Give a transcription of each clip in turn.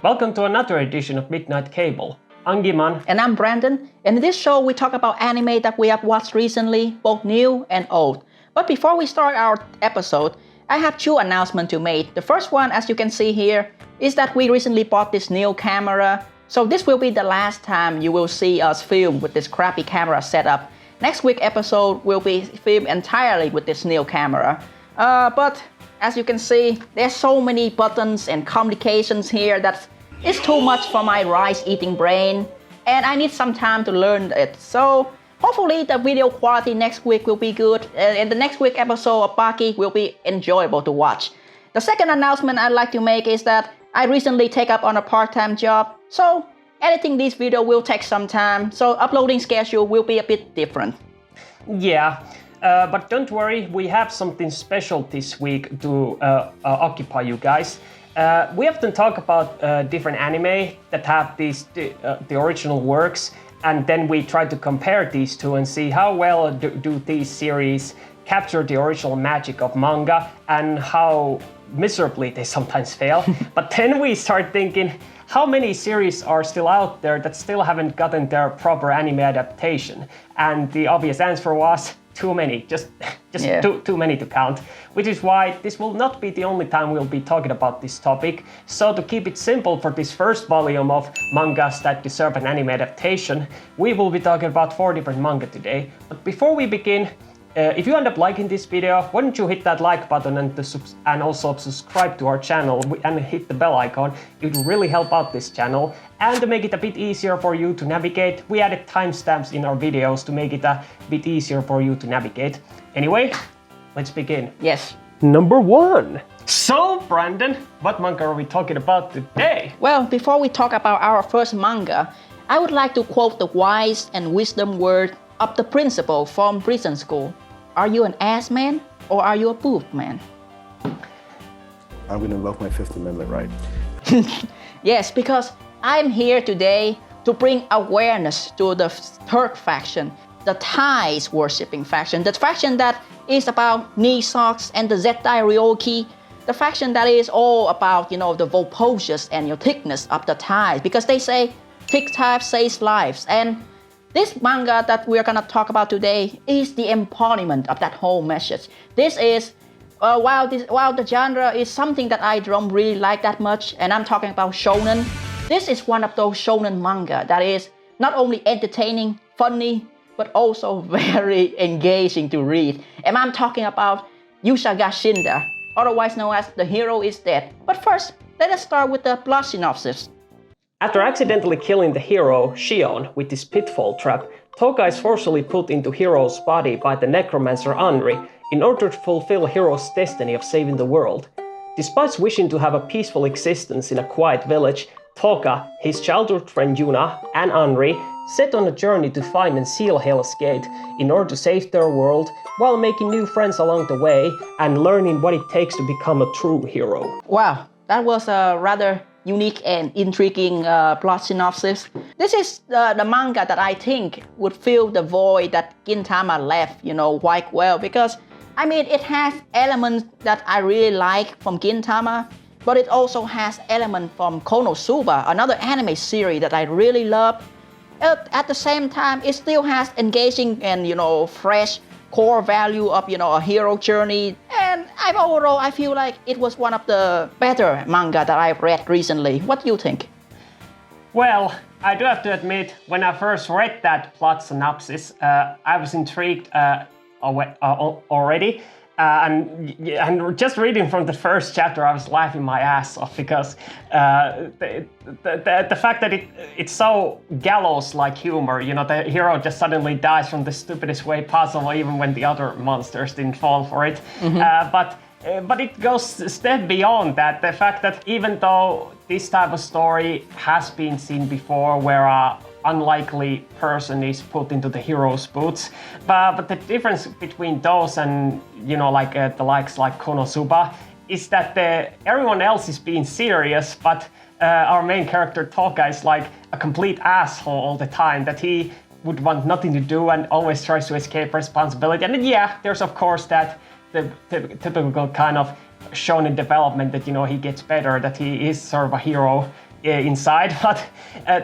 Welcome to another edition of Midnight Cable. I'm Giman. And I'm Brandon. And in this show, we talk about anime that we have watched recently, both new and old. But before we start our episode, I have two announcements to make. The first one, as you can see here, is that we recently bought this new camera. So this will be the last time you will see us film with this crappy camera setup. Next week's episode will be filmed entirely with this new camera. But as you can see, there's so many buttons and complications here that it's too much for my rice-eating brain, and I need some time to learn it. So hopefully the video quality next week will be good, and the next week episode of Baki will be enjoyable to watch. The second announcement I'd like to make is that I recently take up on a part-time job, so editing this video will take some time, so uploading schedule will be a bit different. Yeah, but don't worry, we have something special this week to occupy you guys. We often talk about different anime that have these the original works, and then we try to compare these two and see how well do these series capture the original magic of manga and how miserably they sometimes fail. But then we start thinking, how many series are still out there that still haven't gotten their proper anime adaptation? And the obvious answer was too many, just yeah. too many to count, which is why this will not be the only time we'll be talking about this topic. So to keep it simple for this first volume of mangas that deserve an anime adaptation, we will be talking about 4 different manga today. But before we begin, if you end up liking this video, why don't you hit that like button and also subscribe to our channel and hit the bell icon. It will really help out this channel. And to make it a bit easier for you to navigate, we added timestamps in our videos to make it a bit easier for you to navigate. Anyway, let's begin. Yes. Number 1. So, Brandon, what manga are we talking about today? Well, before we talk about our first manga, I would like to quote the wise and wisdom word of the principal from prison school. Are you an ass man or are you a boob man? I'm gonna invoke my Fifth Amendment right. Yes, because I'm here today to bring awareness to the third faction, the Thais worshipping faction, the faction that is about knee socks and the Zettai Ryoki, the faction that is all about, the voluptuous and your thickness of the thighs, because they say thick thighs saves lives. And this manga that we're gonna talk about today is the embodiment of that whole message. This is, while the genre is something that I don't really like that much, and I'm talking about shonen, this is one of those shonen manga that is not only entertaining, funny, but also very engaging to read. And I'm talking about Yusaga Shinda, otherwise known as The Hero is Dead. But first, let us start with the plot synopsis. After accidentally killing the hero, Shion, with his pitfall trap, Toga is forcibly put into Hero's body by the necromancer Anri in order to fulfill Hero's destiny of saving the world. Despite wishing to have a peaceful existence in a quiet village, Toga, his childhood friend Yuna, and Anri set on a journey to find and seal Hell's Gate in order to save their world, while making new friends along the way and learning what it takes to become a true hero. Wow, that was a rather unique and intriguing plot synopsis. This is the manga that I think would fill the void that Gintama left, quite well, because it has elements that I really like from Gintama, but it also has elements from Konosuba, another anime series that I really love. At the same time, it still has engaging and fresh core value of a hero journey, and overall I feel like it was one of the better manga that I've read recently. What do you think? Well, I do have to admit, when I first read that plot synopsis, I was intrigued already. And just reading from the first chapter, I was laughing my ass off because the fact that it's so gallows-like humor, the hero just suddenly dies from the stupidest way possible, even when the other monsters didn't fall for it. Mm-hmm. But it goes a step beyond that. The fact that even though this type of story has been seen before, where a unlikely person is put into the hero's boots, but the difference between those and the likes like Konosuba is that everyone else is being serious, but our main character Toga is like a complete asshole all the time, that he would want nothing to do and always tries to escape responsibility. And yeah, there's of course that the typical kind of shonen development that he gets better, that he is sort of a hero inside, but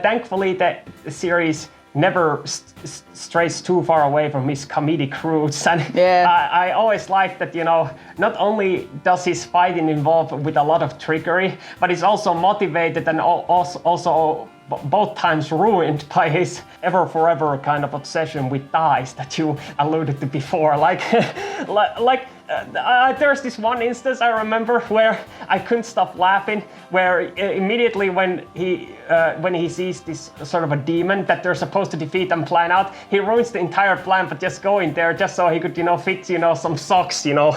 thankfully the series never strays too far away from his comedic roots, and I always like that, you know, not only does his fighting involve with a lot of trickery, but he's also motivated and also both times ruined by his ever forever kind of obsession with thighs that you alluded to before. There's this one instance I remember where I couldn't stop laughing, where immediately when he sees this sort of a demon that they're supposed to defeat and plan out, he ruins the entire plan for just going there just so he could, you know, fit, you know, some socks, you know,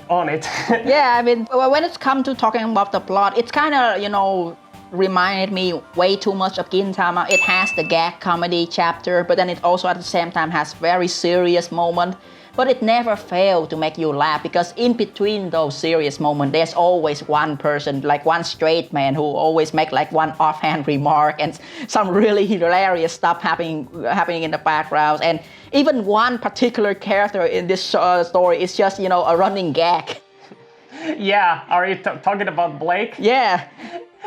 on it. Yeah, I mean, when it's come to talking about the plot, it's kind of, you know, reminded me way too much of Gintama. It has the gag comedy chapter, but then it also at the same time has very serious moment. But it never failed to make you laugh, because in between those serious moments, there's always one person, like one straight man, who always make like one offhand remark and some really hilarious stuff happening in the background. And even one particular character in this story is just, you know, a running gag. Yeah, are you talking about Blake? Yeah.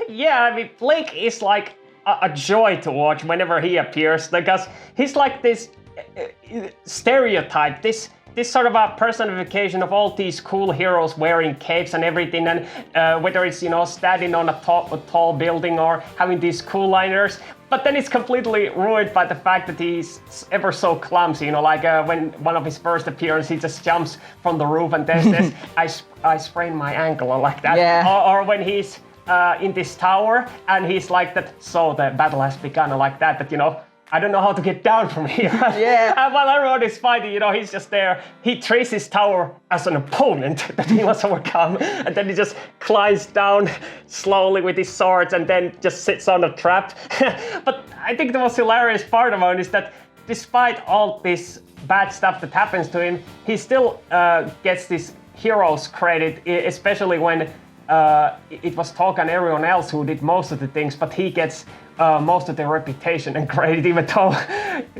Yeah, I mean, Blake is like a joy to watch whenever he appears, because he's like this stereotype, this sort of a personification of all these cool heroes wearing capes and everything, and whether it's, you know, standing on a tall building or having these cool liners. But then it's completely ruined by the fact that he's ever so clumsy, you know, like when one of his first appearances, he just jumps from the roof and there's this, I sprained my ankle, or like that. Yeah. Or when he's in this tower and he's like that, so the battle has begun, or like that, you know, I don't know how to get down from here. Yeah. And while everyone is fighting, you know, he's just there. He treats his tower as an opponent that he must overcome. And then he just climbs down slowly with his swords and then just sits on a trap. But I think the most hilarious part about it is that despite all this bad stuff that happens to him, he still gets this hero's credit, especially when it was Toka and everyone else who did most of the things, but he gets most of the reputation and credit, even though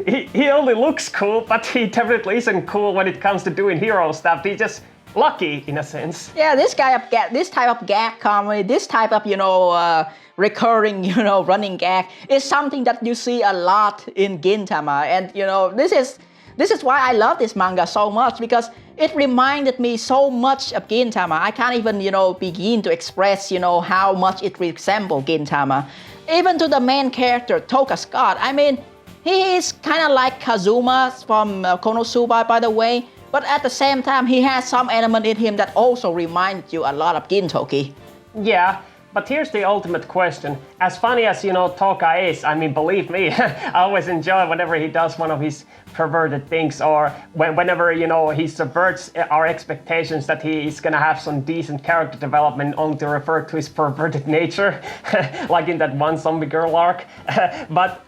he only looks cool, but he definitely isn't cool when it comes to doing hero stuff. He's just lucky in a sense. Yeah, this type of gag comedy, this type of, you know, recurring, you know, running gag is something that you see a lot in Gintama, and you know, this is why I love this manga so much, because it reminded me so much of Gintama. I can't even, you know, begin to express, you know, how much it resembles Gintama. Even to the main character, Toka Scott. I mean, he is kind of like Kazuma from Konosuba, by the way, but at the same time, he has some element in him that also reminds you a lot of Gintoki. Yeah. But here's the ultimate question. As funny as, you know, Toka is, I mean, believe me, I always enjoy whenever he does one of his perverted things, or whenever, you know, he subverts our expectations that he is gonna have some decent character development, only to refer to his perverted nature, like in that one zombie girl arc. But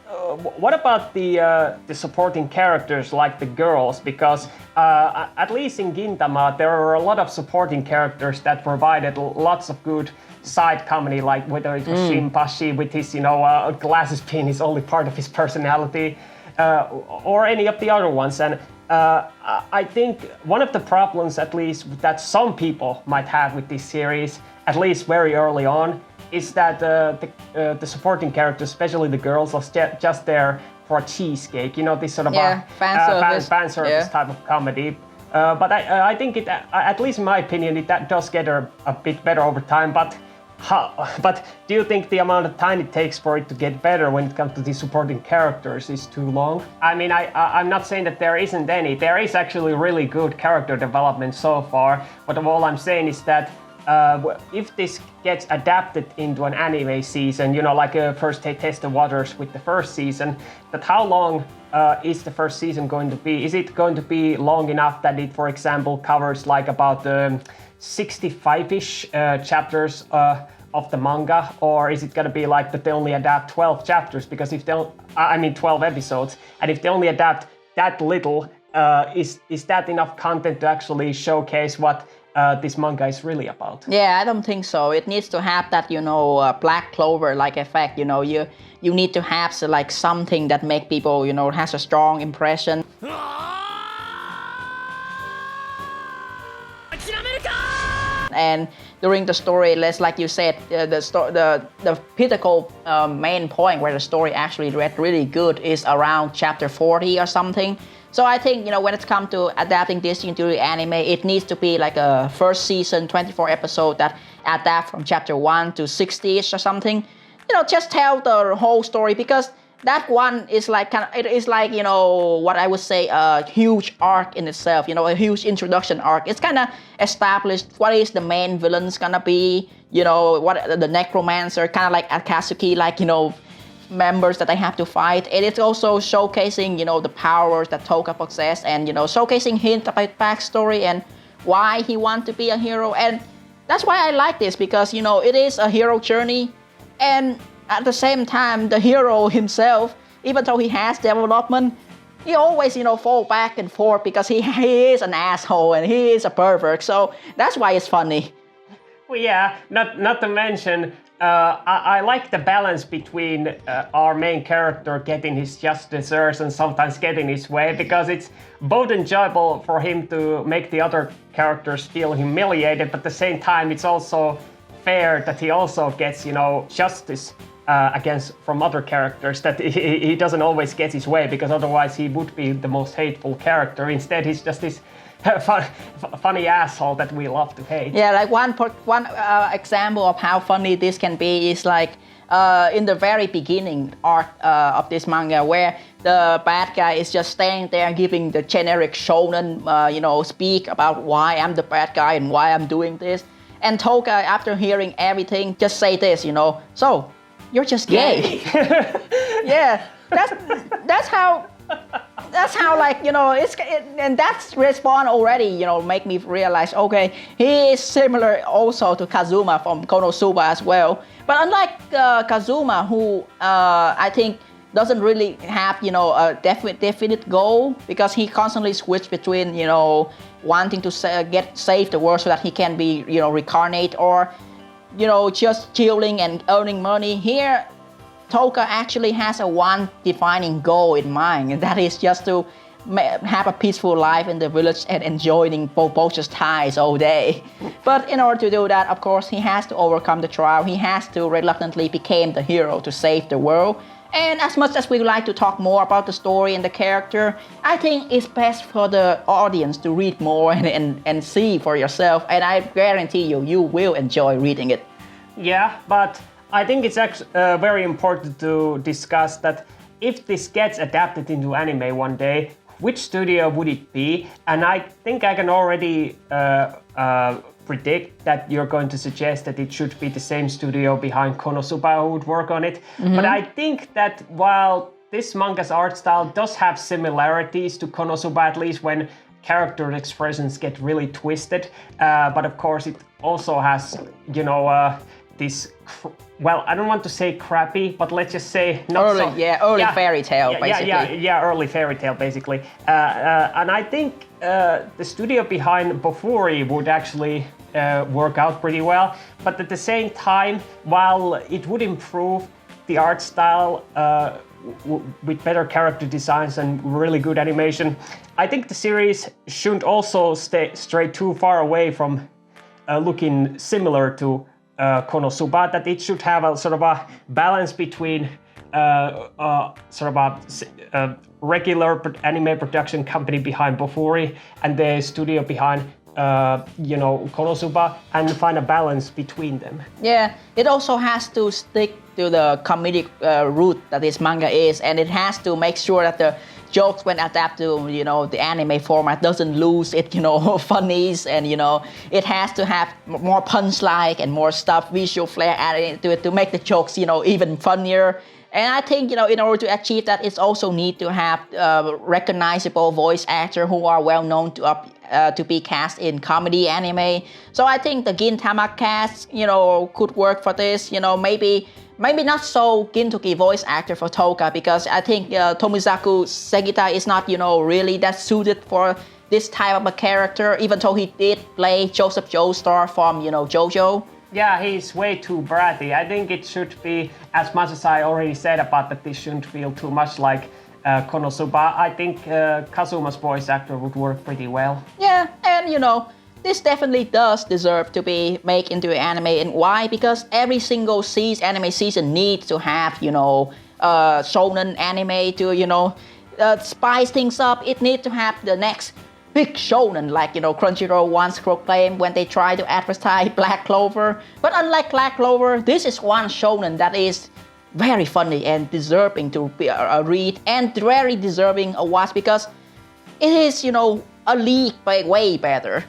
what about the supporting characters, like the girls? Because at least in Gintama, there are a lot of supporting characters that provided lots of good side comedy, like whether it was Shinpashi with his, you know, glasses being his only part of his personality, or any of the other ones. And I think one of the problems, at least, that some people might have with this series, at least very early on, is that the supporting characters, especially the girls, are just there for a cheesecake, you know, this sort of fan service type of comedy. But I think it, at least in my opinion, it does get a bit better over time. But do you think the amount of time it takes for it to get better when it comes to the supporting characters is too long? I mean, I'm not saying that there isn't any. There is actually really good character development so far. But all I'm saying is that if this gets adapted into an anime season, you know, like first they test the waters with the first season, that how long is the first season going to be? Is it going to be long enough that it, for example, covers like about 65-ish chapters of the manga, or is it going to be like that they only adapt 12 chapters? Because if they, 12 episodes, and if they only adapt that little, is that enough content to actually showcase what this manga is really about? Yeah, I don't think so. It needs to have that, you know, Black Clover-like effect. You know, you need to have like something that make people, you know, has a strong impression. And during the story, like you said, the pinnacle main point where the story actually read really good is around chapter 40 or something. So I think, when it comes to adapting this into the anime, it needs to be like a first season, 24 episode that adapt from chapter 1 to 60-ish or something. Just tell the whole story, because that one is like what I would say a huge arc in itself, a huge introduction arc. It's kind of established what is the main villain's gonna be, what the necromancer, kind of like Akatsuki, members that I have to fight. And it's also showcasing, the powers that Toka possess, and, showcasing hint about backstory and why he wants to be a hero. And that's why I like this, because, it is a hero journey. And at the same time, the hero himself, even though he has development, he always, fall back and forth because he is an asshole and he is a pervert. So that's why it's funny. Well, yeah, not to mention, I like the balance between our main character getting his just desserts and sometimes getting his way, because it's both enjoyable for him to make the other characters feel humiliated, but at the same time it's also fair that he also gets, justice from other characters, that he doesn't always get his way, because otherwise he would be the most hateful character. Instead, he's just this funny asshole that we love to hate. Yeah, like one example of how funny this can be is like in the very beginning arc of this manga, where the bad guy is just standing there giving the generic shonen, speak about why I'm the bad guy and why I'm doing this. And Toka, after hearing everything, just say this, so you're just gay. Yeah, that's how and that's response already, make me realize, okay, he is similar also to Kazuma from Konosuba as well. But unlike Kazuma, who I think doesn't really have, a definite goal, because he constantly switches between, wanting to save the world so that he can be, reincarnate, or, just chilling and earning money. Here, Toka actually has one defining goal in mind, and that is just to have a peaceful life in the village and enjoying both ties all day. But in order to do that, of course, he has to overcome the trial. He has to reluctantly become the hero to save the world. And as much as we would like to talk more about the story and the character, I think it's best for the audience to read more and see for yourself. And I guarantee you will enjoy reading it. Yeah, but I think it's actually very important to discuss that if this gets adapted into anime one day, which studio would it be? And I think I can already predict that you're going to suggest that it should be the same studio behind Konosuba who would work on it. Mm-hmm. But I think that while this manga's art style does have similarities to Konosuba, at least when character expressions get really twisted, but of course it also has, this, I don't want to say crappy, but let's just say not early fairy tale, basically. Early fairy tale, basically. And I think the studio behind Bofuri would actually work out pretty well. But at the same time, while it would improve the art style with better character designs and really good animation, I think the series shouldn't also stray too far away from looking similar to Konosuba, that it should have a sort of a balance between sort of a regular anime production company behind Bofuri and the studio behind Konosuba, and find a balance between them. Yeah, it also has to stick to the comedic route that this manga is, and it has to make sure that the jokes when adapted to, the anime format doesn't lose its, funnies, and, it has to have more punch-like and more stuff, visual flair added to it to make the jokes, even funnier. And I think, in order to achieve that, it's also need to have recognizable voice actors who are well known to be cast in comedy anime. So I think the Gintama cast, could work for this. Maybe not so Gintoki voice actor for Toka, because I think Tomizaku Segita is not, really that suited for this type of a character, even though he did play Joseph Joestar from, JoJo. Yeah, he's way too bratty. I think it should be, as much as I already said about that this shouldn't feel too much like Konosuba, I think Kazuma's voice actor would work pretty well. Yeah, and this definitely does deserve to be made into an anime. And why? Because every single anime season needs to have, shonen anime to, spice things up. It needs to have the next big shonen, like, Crunchyroll once proclaimed when they try to advertise Black Clover. But unlike Black Clover, this is one shonen that is very funny and deserving to be read, and very deserving a watch, because it is, a league way better.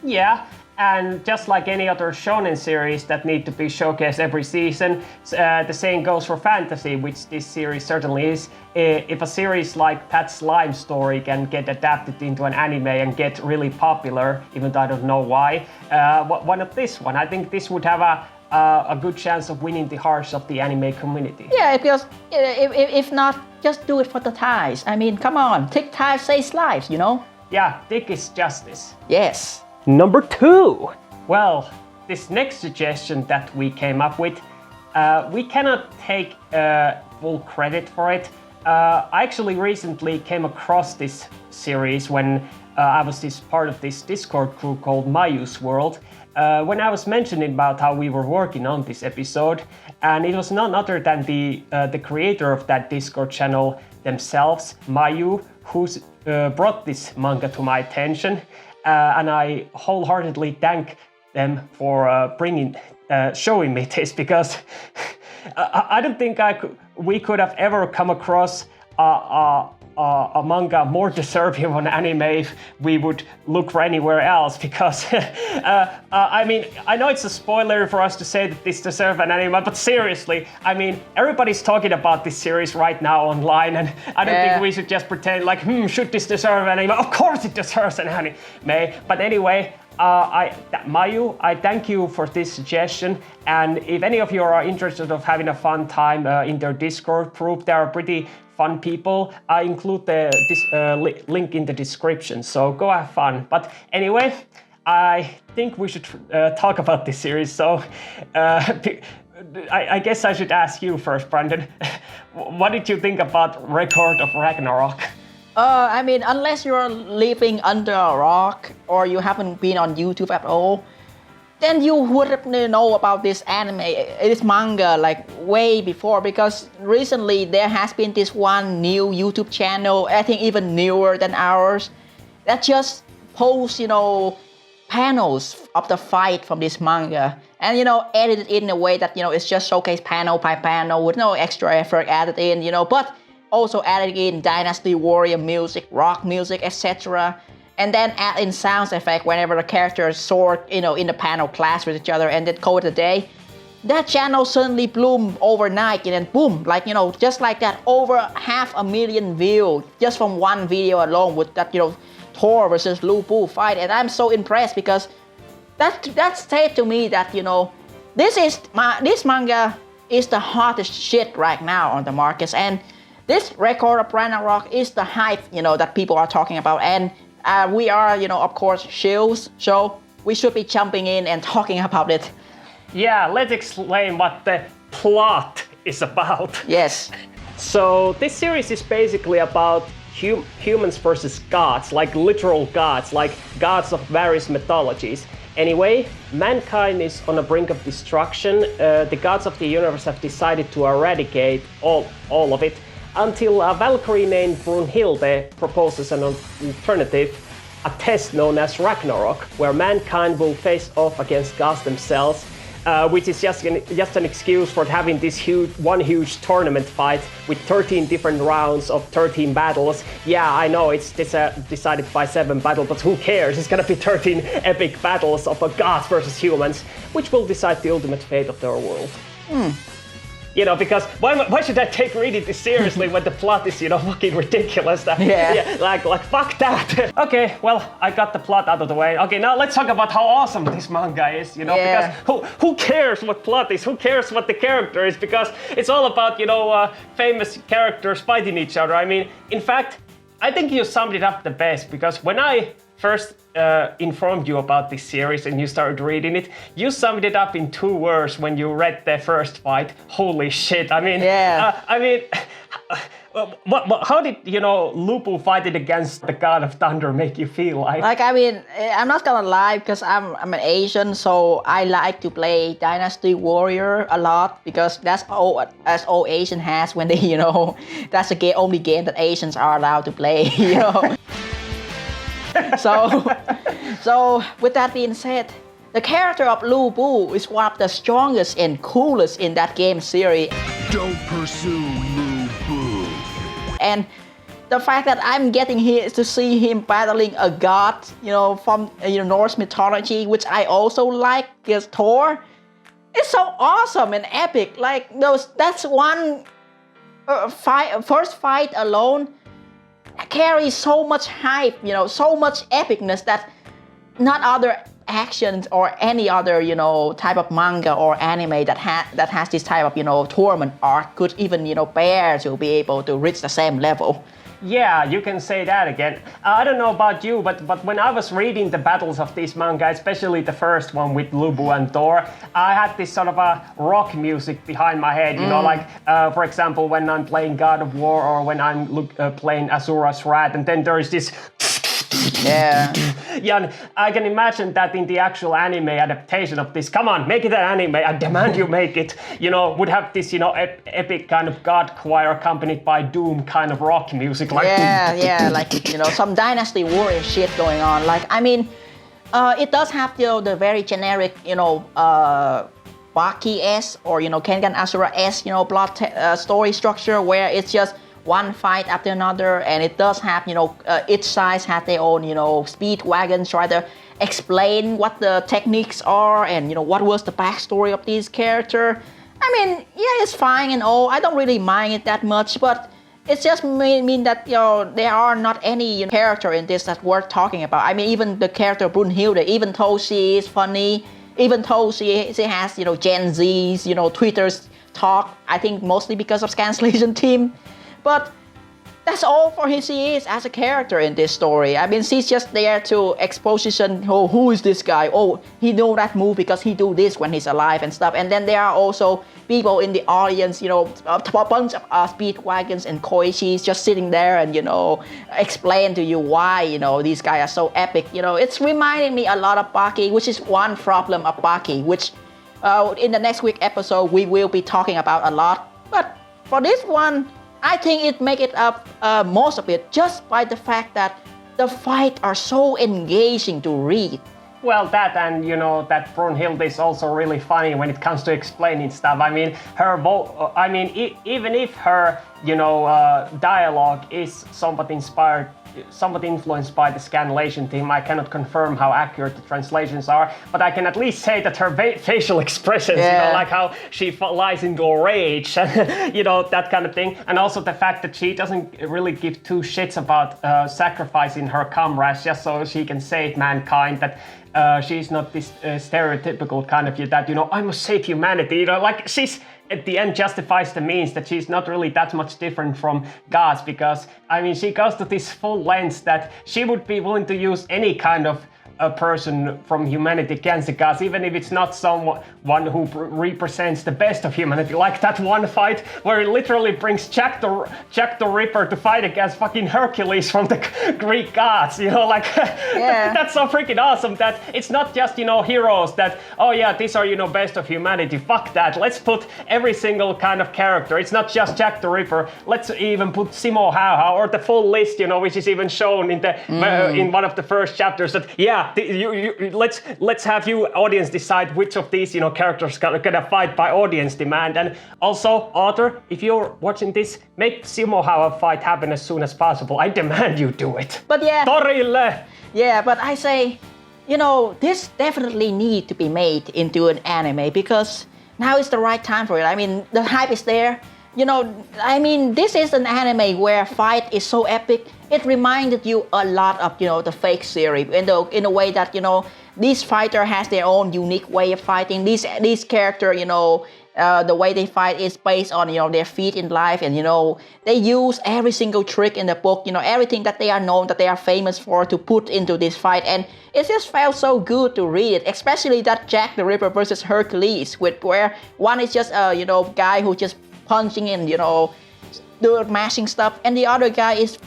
Yeah, and just like any other shonen series that need to be showcased every season, the same goes for fantasy, which this series certainly is. If a series like That Slime story can get adapted into an anime and get really popular, even though I don't know why, why not this one? I think this would have a good chance of winning the hearts of the anime community. Yeah, because if not, just do it for the ties. I mean, come on, Tick Ties saves lives, Yeah, Tick is justice. Yes. Number 2. Well, this next suggestion that we came up with, we cannot take full credit for it. I actually recently came across this series when I was part of this Discord group called Mayu's World, when I was mentioning about how we were working on this episode, and it was none other than the creator of that Discord channel themselves, Mayu, who's brought this manga to my attention. And I wholeheartedly thank them for showing me this, because I don't think we could have ever come across a manga more deserving of an anime if we would look for anywhere else, because I mean, I know it's a spoiler for us to say that this deserves an anime, but seriously, I mean, everybody's talking about this series right now online, and I don't think we should just pretend like, should this deserve an anime? Of course it deserves an anime. But anyway, Mayu, I thank you for this suggestion, and if any of you are interested of having a fun time in their Discord group, they are pretty fun people. I include the link in the description, so go have fun. But anyway, I think we should talk about this series, so I guess I should ask you first, Brandon. What did you think about Record of Ragnarok? I mean, unless you're living under a rock or you haven't been on YouTube at all, then you wouldn't know about this anime, this manga, like way before, because recently there has been this one new YouTube channel, I think even newer than ours, that just posts, panels of the fight from this manga, and edited in a way that it's just showcase panel by panel with no extra effort added in, but also adding in Dynasty Warrior music, rock music, etc. And then add in sound effect whenever the characters sword, in the panel clash with each other and then call it a day. That channel suddenly bloomed overnight, and then boom, just like that, over 500,000 views just from one video alone with that, Thor versus Lupu fight. And I'm so impressed, because that said to me that, this manga is the hottest shit right now on the markets, and this Record of Ragnarok is the hype, that people are talking about, and we are, of course, shills, so we should be jumping in and talking about it. Yeah, let's explain what the plot is about. Yes. So this series is basically about humans versus gods, like literal gods, like gods of various mythologies. Anyway, mankind is on the brink of destruction. The gods of the universe have decided to eradicate all of it, until a Valkyrie named Brunhilde proposes an alternative, a test known as Ragnarok, where mankind will face off against gods themselves, which is just an excuse for having this huge tournament fight with 13 different rounds of 13 battles. Yeah, I know it's decided by 7 battles, but who cares? It's gonna be 13 epic battles of gods versus humans, which will decide the ultimate fate of their world. Because why should I take reading this seriously when the plot is, fucking ridiculous? Like fuck that. Okay, well, I got the plot out of the way. Okay, now let's talk about how awesome this manga is, because who cares what plot is? Who cares what the character is? Because it's all about, famous characters fighting each other. I mean, in fact, I think you summed it up the best, because when I first informed you about this series and you started reading it, you summed it up in 2 words when you read the first fight. Holy shit! I mean, how did, Lupu fighting against the god of thunder make you feel like? Like, I mean, I'm not gonna lie, because I'm an Asian, so I like to play Dynasty Warrior a lot, because that's all Asian has when they, that's the only game that Asians are allowed to play, So with that being said, the character of Lu Bu is one of the strongest and coolest in that game series. Don't pursue Lu Bu. And the fact that I'm getting here is to see him battling a god, from Norse mythology, which I also like, is Thor. It's so awesome and epic. Like that's one first fight alone carries so much hype, so much epicness that not other actions or any other, type of manga or anime that has this type of, tournament arc could even, bear to be able to reach the same level. Yeah, you can say that again. I don't know about you, but when I was reading the battles of this manga, especially the first one with Lubu and Thor, I had this sort of a rock music behind my head, like, for example, when I'm playing God of War or when I'm playing Asura's Wrath, and then there is this... Yeah. Yeah, and I can imagine that in the actual anime adaptation of this, come on, make it an anime, I demand you make it, would have this, epic kind of god choir accompanied by doom kind of rock music. Like like, some Dynasty Warrior shit going on. Like, I mean, it does have, the very generic, Baki-esque or, Kengan Asura-esque, plot story structure where it's just one fight after another, and it does have, each side has their own, speed wagons, try to explain what the techniques are and, what was the backstory of this character. I mean, yeah, it's fine and all. I don't really mind it that much, but it's just mean that, there are not any character in this that's worth talking about. I mean, even the character Brunhilde, even though she is funny, even though she has, Gen Z's, Twitter's talk, I think mostly because of Scanslation Team. But that's all for she is as a character in this story. I mean, she's just there to exposition, who is this guy? Oh, he know that move because he do this when he's alive and stuff. And then there are also people in the audience, a bunch of speed wagons and koishis just sitting there and, explain to you why, these guys are so epic. It's reminding me a lot of Baki, which is one problem of Baki, which in the next week episode we will be talking about a lot. But for this one, I think it make it up most of it just by the fact that the fights are so engaging to read. Well, that and that Brunhilde is also really funny when it comes to explaining stuff. I mean, even if her dialogue is somewhat influenced by the Scanlation team, I cannot confirm how accurate the translations are, but I can at least say that her facial expressions, like how she lies into a rage, and that kind of thing, and also the fact that she doesn't really give two shits about sacrificing her comrades just so she can save mankind, that she's not this stereotypical kind of that, I must save humanity, like she's at the end justifies the means, that she's not really that much different from gods, because I mean she goes to this full length that she would be willing to use any kind of a person from humanity against the gods, even if it's not someone who represents the best of humanity, like that one fight where it literally brings Jack the Ripper to fight against fucking Hercules from the Greek gods, that's so freaking awesome that it's not just, heroes that, oh yeah, these are, best of humanity, fuck that, let's put every single kind of character, it's not just Jack the Ripper, let's even put Simo Hauha or the full list, which is even shown in the in one of the first chapters, that let's have you audience decide which of these characters gonna fight by audience demand. And also, author, if you're watching this, make Simo Hauha fight happen as soon as possible. I demand you do it. But yeah, Torille. Yeah, but I say, this definitely need to be made into an anime, because now is the right time for it. I mean, the hype is there. This is an anime where fight is so epic. It reminded you a lot of, the Fake series in a way that, this fighter has their own unique way of fighting. These character, the way they fight is based on, their feat in life, and, they use every single trick in the book, everything that they are known, that they are famous for, to put into this fight. And it just felt so good to read it, especially that Jack the Ripper versus Hercules, where one is just a, guy who just punching and, doing mashing stuff, and the other guy is,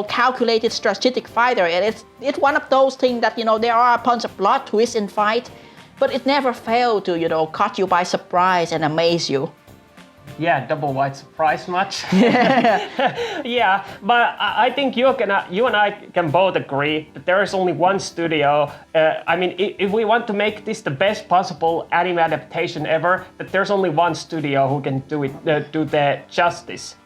calculated strategic fighter. And it's one of those things that, there are a bunch of plot twists in fight, but it never failed to, caught you by surprise and amaze you. Yeah, double white surprise match. Yeah, but I think you and I can both agree that there is only one studio. If we want to make this the best possible anime adaptation ever, that there's only one studio who can do the justice.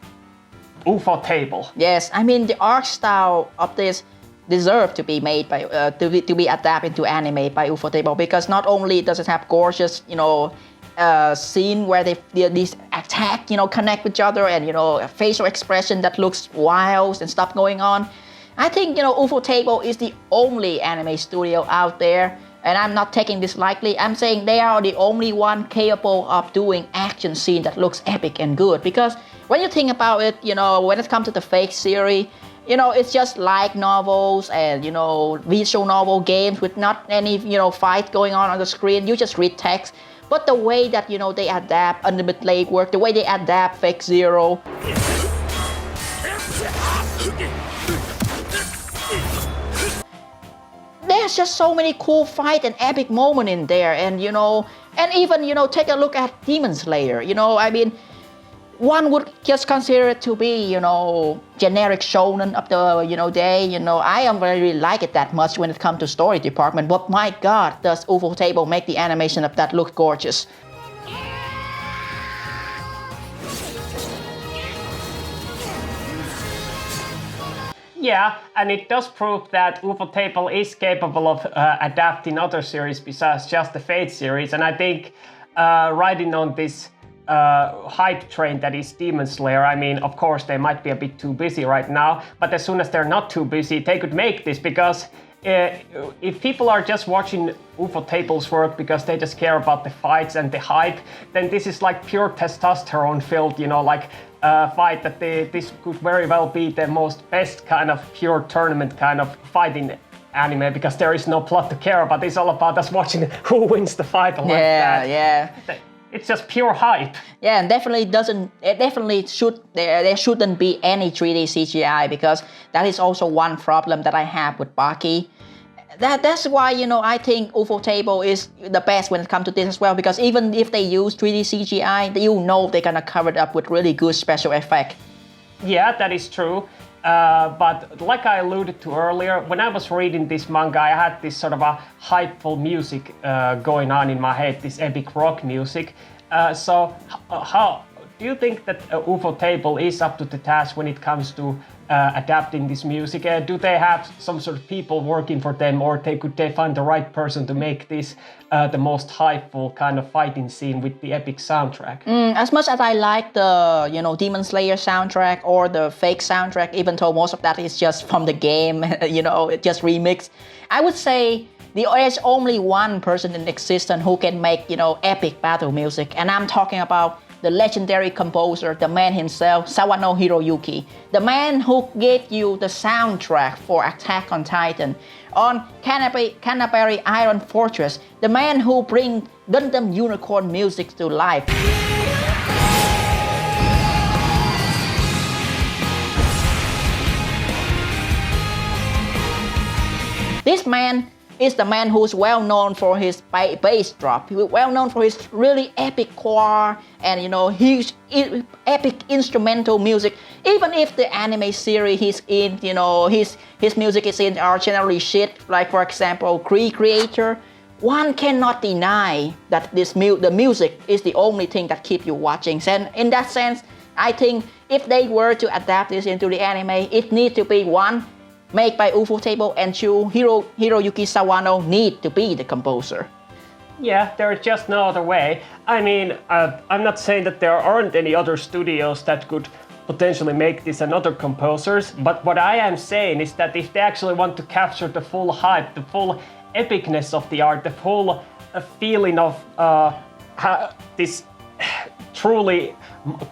Ufotable. Yes, the art style of this deserve to be made by to be adapted into anime by Ufotable, because not only does it have gorgeous, scene where these attack, connect with each other, and a facial expression that looks wild and stuff going on. I think Ufotable is the only anime studio out there, and I'm not taking this lightly. I'm saying they are the only one capable of doing action scene that looks epic and good. Because when you think about it, when it comes to the Fate series, it's just light novels and, visual novel games with not any, fight going on the screen. You just read text. But the way that, they adapt Unlimited Blade Work, the way they adapt Fake Zero. There's just so many cool fight and epic moments in there. And, and even, take a look at Demon Slayer. One would just consider it to be, generic shonen of the, day. I don't really like it that much when it comes to story department. But my God, does Ufotable make the animation of that look gorgeous. Yeah, and it does prove that Ufotable is capable of adapting other series besides just the Fate series. And I think riding on this hype train that is Demon Slayer. Of course, they might be a bit too busy right now, but as soon as they're not too busy, they could make this, because if people are just watching Ufotable's work because they just care about the fights and the hype, then this is like pure testosterone filled, fight that this could very well be the most best kind of pure tournament kind of fighting anime, because there is no plot to care about. It's all about us watching who wins the fight like that. Yeah. It's just pure hype. Yeah, and there shouldn't be any 3D CGI, because that is also one problem that I have with Baki. That's why, I think Ufotable is the best when it comes to this as well, because even if they use 3D CGI, they're gonna cover it up with really good special effect. Yeah, that is true. But like I alluded to earlier, when I was reading this manga, I had this sort of a hypeful music going on in my head, this epic rock music. So how do you think that Ufotable is up to the task when it comes to adapting this music? Do they have some sort of people working for them, or could they find the right person to make this the most hypeful kind of fighting scene with the epic soundtrack? As much as I like the Demon Slayer soundtrack or the Fake soundtrack, even though most of that is just from the game, just remixed, I would say there's only one person in existence who can make epic battle music, and I'm talking about the legendary composer, the man himself, Sawano Hiroyuki, the man who gave you the soundtrack for Attack on Titan, on Canterbury Iron Fortress, the man who brings Gundam Unicorn music to life. This man is the man who's well known for his bass drop, well known for his really epic choir and huge epic instrumental music. Even if the anime series he's in, his music is in are generally shit, like for example Creator, one cannot deny that the music is the only thing that keeps you watching. And in that sense, I think if they were to adapt this into the anime, it needs to be one made by Ufotable, and two, Hiroyuki Sawano need to be the composer. Yeah, there's just no other way. I'm not saying that there aren't any other studios that could potentially make this and other composers, but what I am saying is that if they actually want to capture the full hype, the full epicness of the art, the full feeling of this truly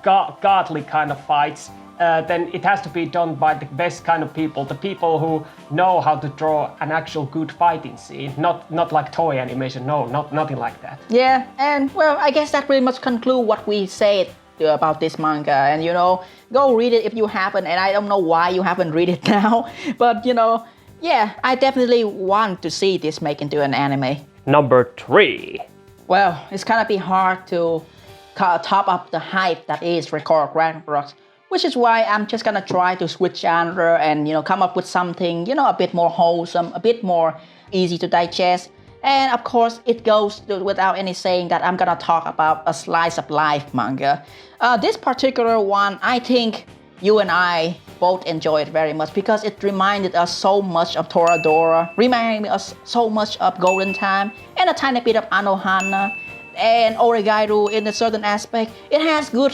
godly kind of fights, then it has to be done by the best kind of people, the people who know how to draw an actual good fighting scene, not like toy animation, nothing like that. Yeah, and well, I guess that pretty much concludes what we said about this manga, and go read it if you haven't. And I don't know why you haven't read it now, but yeah, I definitely want to see this make into an anime. Number 3. Well, it's gonna be hard to top up the hype that is Ragnarok, which is why I'm just gonna try to switch genre and come up with something a bit more wholesome, a bit more easy to digest. And of course, it goes without any saying that I'm gonna talk about a slice of life manga. This particular one, I think you and I both enjoyed very much because it reminded us so much of Toradora, reminded us so much of Golden Time, and a tiny bit of Anohana and Oregairu in a certain aspect. It has good,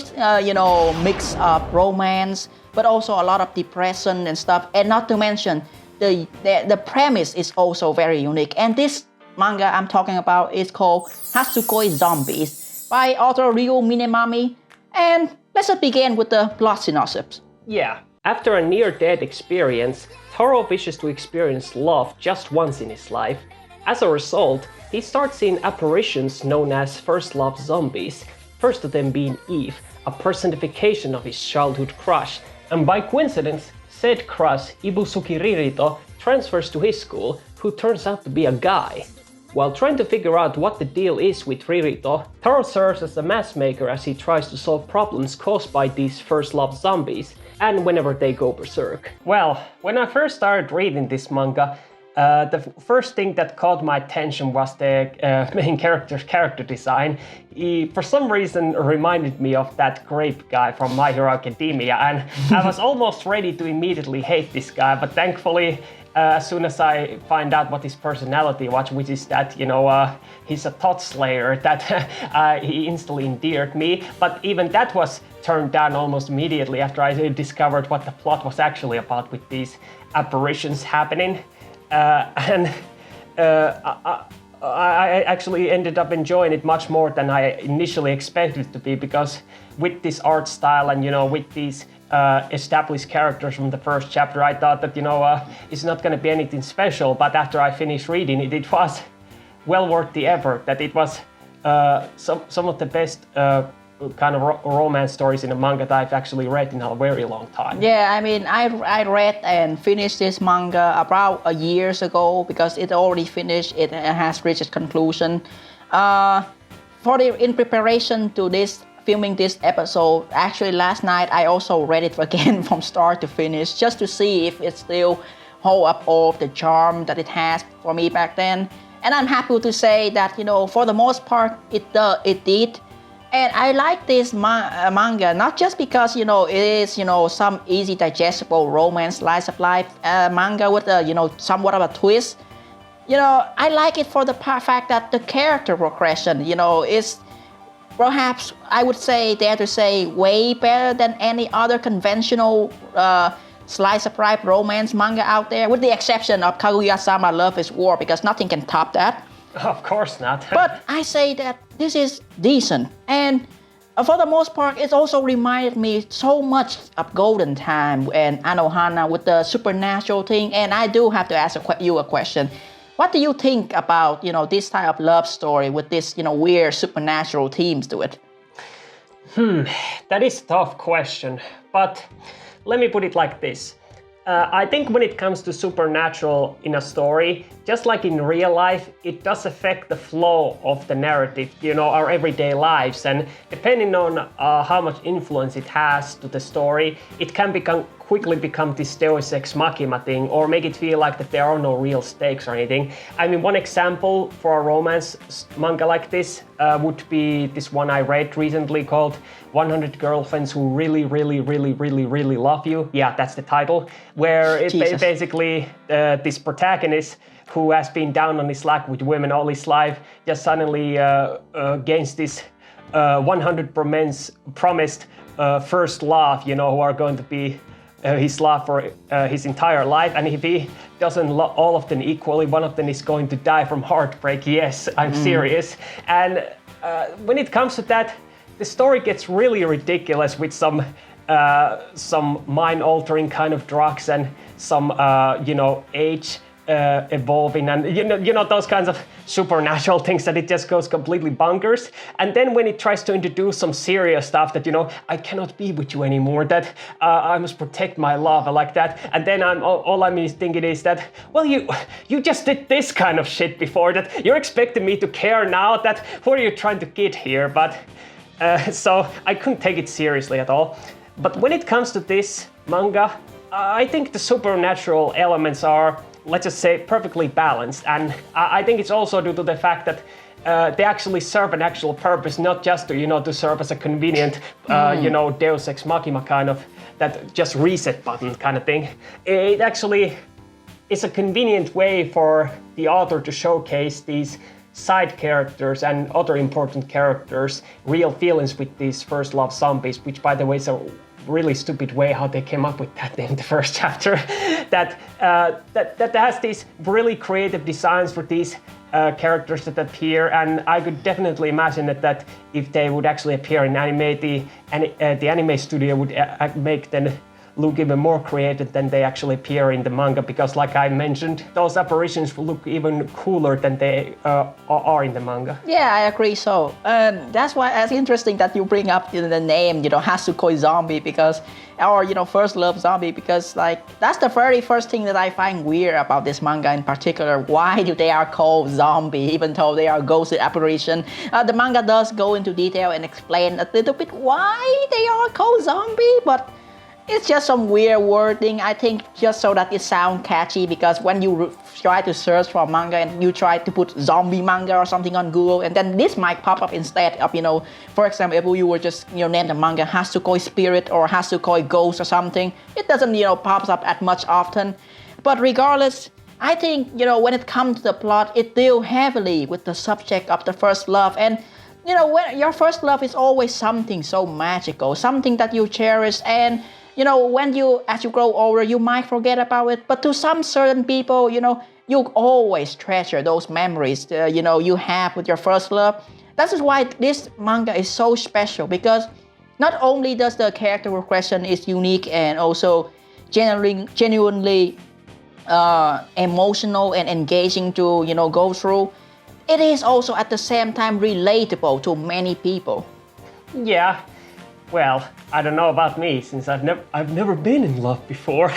mix of romance, but also a lot of depression and stuff. And not to mention, the premise is also very unique. And this manga I'm talking about is called Hatsukoi Zombies by author Ryo Minamami. And let's just begin with the plot synopsis. Yeah. After a near-death experience, Taro wishes to experience love just once in his life. As a result, he starts seeing apparitions known as first love zombies, first of them being Eve, a personification of his childhood crush. And by coincidence, said crush, Ibusuki Ririto, transfers to his school, who turns out to be a guy. While trying to figure out what the deal is with Ririto, Taro serves as a matchmaker as he tries to solve problems caused by these first love zombies, and whenever they go berserk. Well, when I first started reading this manga, the first thing that caught my attention was the main character's character design. He, for some reason, reminded me of that grape guy from My Hero Academia, and I was almost ready to immediately hate this guy, but thankfully, as soon as I find out what his personality was, which is that, he's a thought slayer, that he instantly endeared me. But even that was turned down almost immediately after I discovered what the plot was actually about with these apparitions happening. I actually ended up enjoying it much more than I initially expected it to be, because with this art style and with these established characters from the first chapter, I thought that it's not going to be anything special. But after I finished reading it, it was well worth the effort. That it was some of the best kind of romance stories in a manga that I've actually read in a very long time. Yeah, I mean, I read and finished this manga about a year ago because it already finished. It has reached its conclusion. In preparation to this filming this episode, actually last night I also read it again from start to finish just to see if it still hold up all of the charm that it has for me back then. And I'm happy to say that for the most part it did. And I like this manga not just because it is some easy digestible romance slice of life manga with a somewhat of a twist. I like it for the fact that the character progression is perhaps, I would dare to say, way better than any other conventional slice of life romance manga out there, with the exception of Kaguya-sama Love is War, because nothing can top that. Of course not. But I say that this is decent, and for the most part, it also reminded me so much of Golden Time and Anohana with the supernatural thing. And I do have to ask you a question. What do you think about this type of love story with this weird supernatural themes to it? That is a tough question, but let me put it like this. I think when it comes to supernatural in a story, just like in real life, it does affect the flow of the narrative, our everyday lives. And depending on how much influence it has to the story, it can quickly become this Deus Ex Machina thing, or make it feel like that there are no real stakes or anything. I mean, one example for a romance manga like this would be this one I read recently called 100 Girlfriends Who Really, Really, Really, Really, Really Love You. Yeah, that's the title. Where it basically this protagonist who has been down on his luck with women all his life just suddenly gains this 100 promised first love, who are going to be his love for his entire life. And if he doesn't love all of them equally, one of them is going to die from heartbreak. Yes, I'm serious. And when it comes to that, the story gets really ridiculous with some mind-altering kind of drugs and some, age evolving, and you know those kinds of supernatural things that it just goes completely bonkers. And then when it tries to introduce some serious stuff that I cannot be with you anymore, that I must protect my love like that, and then all I'm thinking is that, well, you just did this kind of shit before, that you're expecting me to care now, that what are you trying to get here? But so I couldn't take it seriously at all. But when it comes to this manga, I think the supernatural elements are, let's just say, perfectly balanced, and I think it's also due to the fact that they actually serve an actual purpose, not just to serve as a convenient Deus Ex Machina kind of, that just reset button kind of thing. It actually is a convenient way for the author to showcase these side characters and other important characters' real feelings with these first love zombies, which, by the way, is a really stupid way how they came up with that in the first chapter. that has these really creative designs for these characters that appear, and I could definitely imagine that if they would actually appear in anime, the anime studio would make them look even more creative than they actually appear in the manga, because like I mentioned, those apparitions will look even cooler than they are in the manga. Yeah, I agree. So that's why it's interesting that you bring up the name, Hatsukoi Zombie, because, or First Love Zombie, because like that's the very first thing that I find weird about this manga in particular. Why do they are called zombie, even though they are ghostly apparition? The manga does go into detail and explain a little bit why they are called zombie, but it's just some weird wording, I think, just so that it sounds catchy, because when you try to search for a manga and you try to put zombie manga or something on Google, and then this might pop up instead of, for example, if you were just, name the manga Hatsukoi Spirit or Hatsukoi Ghost or something, it doesn't, pops up as much often. But regardless, I think, when it comes to the plot, it deals heavily with the subject of the first love, and when your first love is always something so magical, something that you cherish, and when as you grow older, you might forget about it. But to some certain people, you always treasure those memories, you have with your first love. That is why this manga is so special, because not only does the character progression is unique and also genuinely emotional and engaging to, go through, it is also at the same time relatable to many people. Yeah. Well, I don't know about me, since I've never been in love before,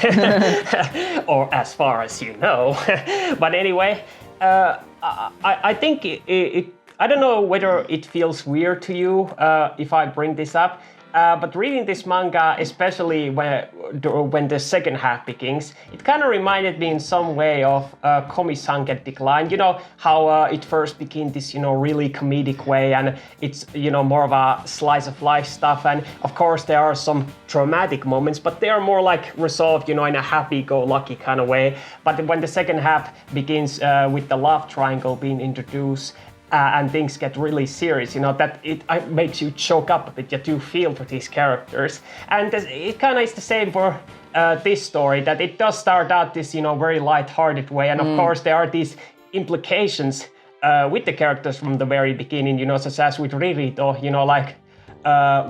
or as far as you know. But anyway, I think I don't know whether it feels weird to you if I bring this up. But reading this manga, especially when the second half begins, it kind of reminded me in some way of Komi-sangen Decline. How it first began this, really comedic way, and it's, more of a slice of life stuff. And of course, there are some dramatic moments, but they are more like resolved, in a happy-go-lucky kind of way. But when the second half begins with the love triangle being introduced, and things get really serious, that it makes you choke up a bit, that you feel for these characters. And it kind of is the same for this story, that it does start out this, very light-hearted way. And of course, there are these implications with the characters from the very beginning, such as with Ririto, like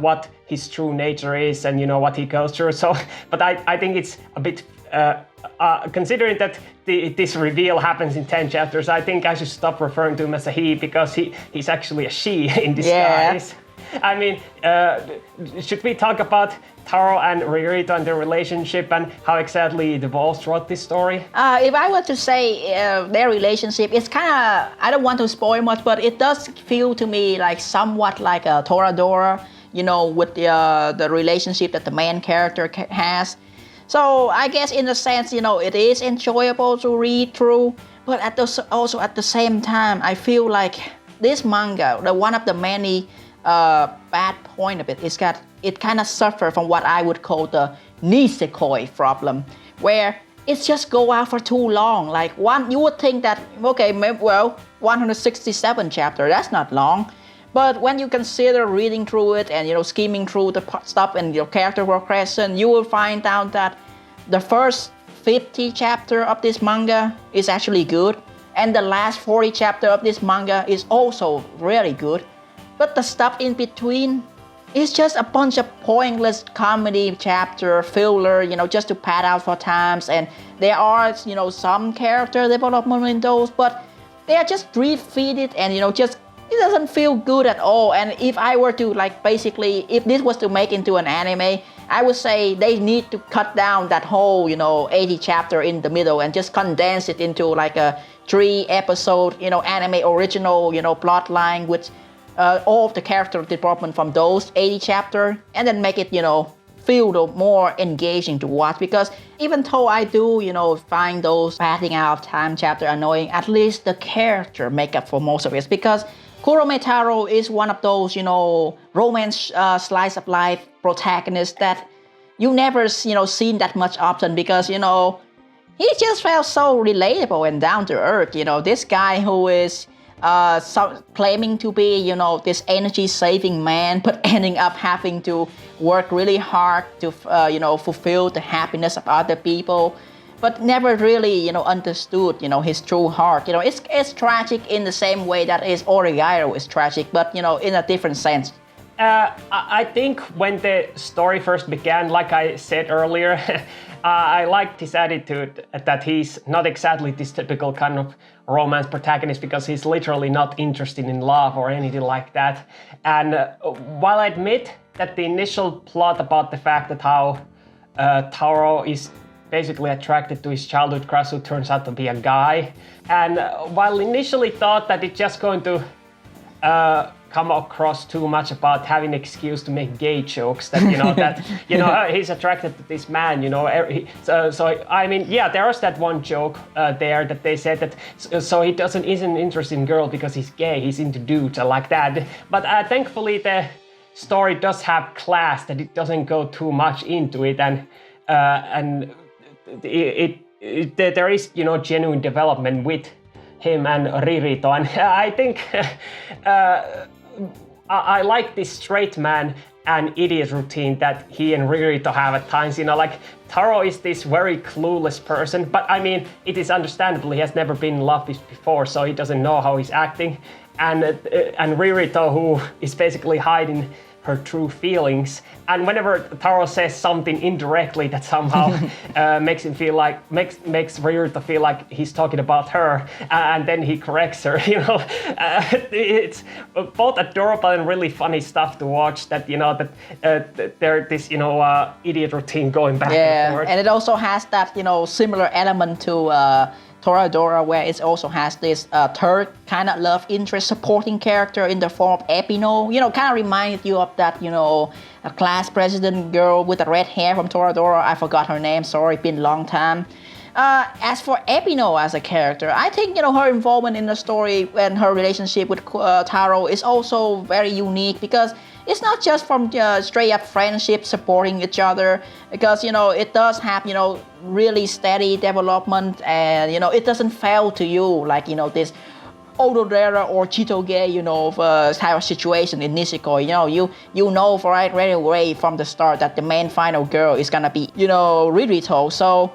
what his true nature is and, what he goes through. So, but I think it's a bit... considering that this reveal happens in 10 chapters, I think I should stop referring to him as a he, because he's actually a she in disguise. Yeah. I mean, should we talk about Taro and Ririto and their relationship and how exactly it evolves throughout this story? If I were to say their relationship, it's kind of, I don't want to spoil much, but it does feel to me like somewhat like a Toradora, with the relationship that the main character has. So I guess in a sense, it is enjoyable to read through, but also at the same time, I feel like this manga, one of the many bad point of it is that it kind of suffers from what I would call the nisekoi problem, where it's just go out for too long. Like you would think that, okay, well, 167 chapter, that's not long. But when you consider reading through it and skimming through the stuff and your character progression, you will find out that the first 50 chapter of this manga is actually good, and the last 40 chapter of this manga is also really good. But the stuff in between, It's just a bunch of pointless comedy chapter filler, just to pad out for times. And there are, some character development in those, but they are just drip-feeded and, just it doesn't feel good at all. And if I were to basically, if this was to make into an anime, I would say they need to cut down that whole, 80 chapter in the middle and just condense it into like a 3-episode, anime original, plot line with all of the character development from those 80 chapter, and then make it, feel more engaging to watch. Because even though I do, find those padding out of time chapter annoying, at least the character make up for most of it. Because Kurome Taro is one of those, romance slice of life protagonists that you never, seen that much often, because, he just felt so relatable and down to earth. This guy who is claiming to be, this energy-saving man, but ending up having to work really hard to, fulfill the happiness of other people, but never really, understood, his true heart. It's tragic in the same way that Oregairo is tragic, but, in a different sense. I think when the story first began, like I said earlier, I liked his attitude that he's not exactly this typical kind of romance protagonist, because he's literally not interested in love or anything like that. And while I admit that the initial plot about the fact that how Taro is basically attracted to his childhood crush who turns out to be a guy, and while initially thought that it's just going to come across too much about having an excuse to make gay jokes, that he's attracted to this man, so I mean, yeah, there is that one joke there that they said that so he isn't interested in girl because he's gay, he's into dudes like that. But thankfully the story does have class, that it doesn't go too much into it, and there is genuine development with him and Ririto, and I think I like this straight man and idiot routine that he and Ririto have at times. Taro is this very clueless person, but I mean, it is understandable. He has never been in love before, so he doesn't know how he's acting. And Ririto, who is basically hiding her true feelings, and whenever Taro says something indirectly that somehow makes Ririto feel like he's talking about her, and then he corrects her, it's both adorable and really funny stuff to watch. That there's this idiot routine going back and forth. And it also has that similar element to Toradora, where it also has this third kind of love interest supporting character in the form of Epino. Kind of reminded you of that, a class president girl with the red hair from Toradora. I forgot her name, sorry, been a long time. As for Epino as a character, I think, her involvement in the story and her relationship with Taro is also very unique, because it's not just from straight up friendship supporting each other, because, it does have, really steady development, and, it doesn't fail to you like, this Ododera or Chitoge, type of situation in Nisekoi. You know right away from the start that the main final girl is gonna be, Ririto. So,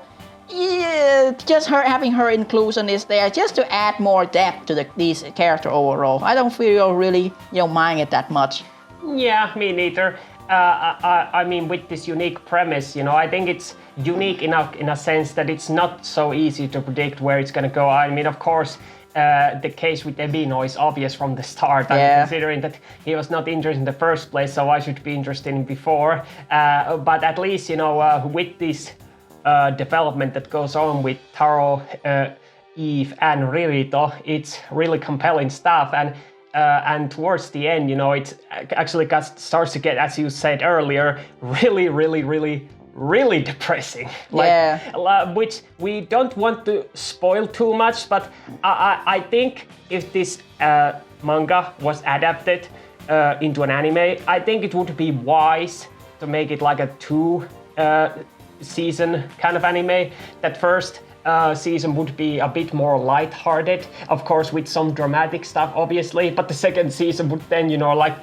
yeah, just having her inclusion is there just to add more depth to this character overall. I don't feel really, mind it that much. Yeah, me neither. I mean, with this unique premise, I think it's unique in a sense that it's not so easy to predict where it's gonna go. I mean, of course, the case with Ebino is obvious from the start. Yeah. Considering that he was not interested in the first place, so I should be interested in before. But at least, with this development that goes on with Taro, Eve, and Ririto, it's really compelling stuff. And towards the end, it actually starts to get, as you said earlier, really depressing. Which we don't want to spoil too much, but I think if this manga was adapted into an anime, I think it would be wise to make it like a 2-season kind of anime. That first season would be a bit more light-hearted, of course, with some dramatic stuff, obviously, but the second season would then,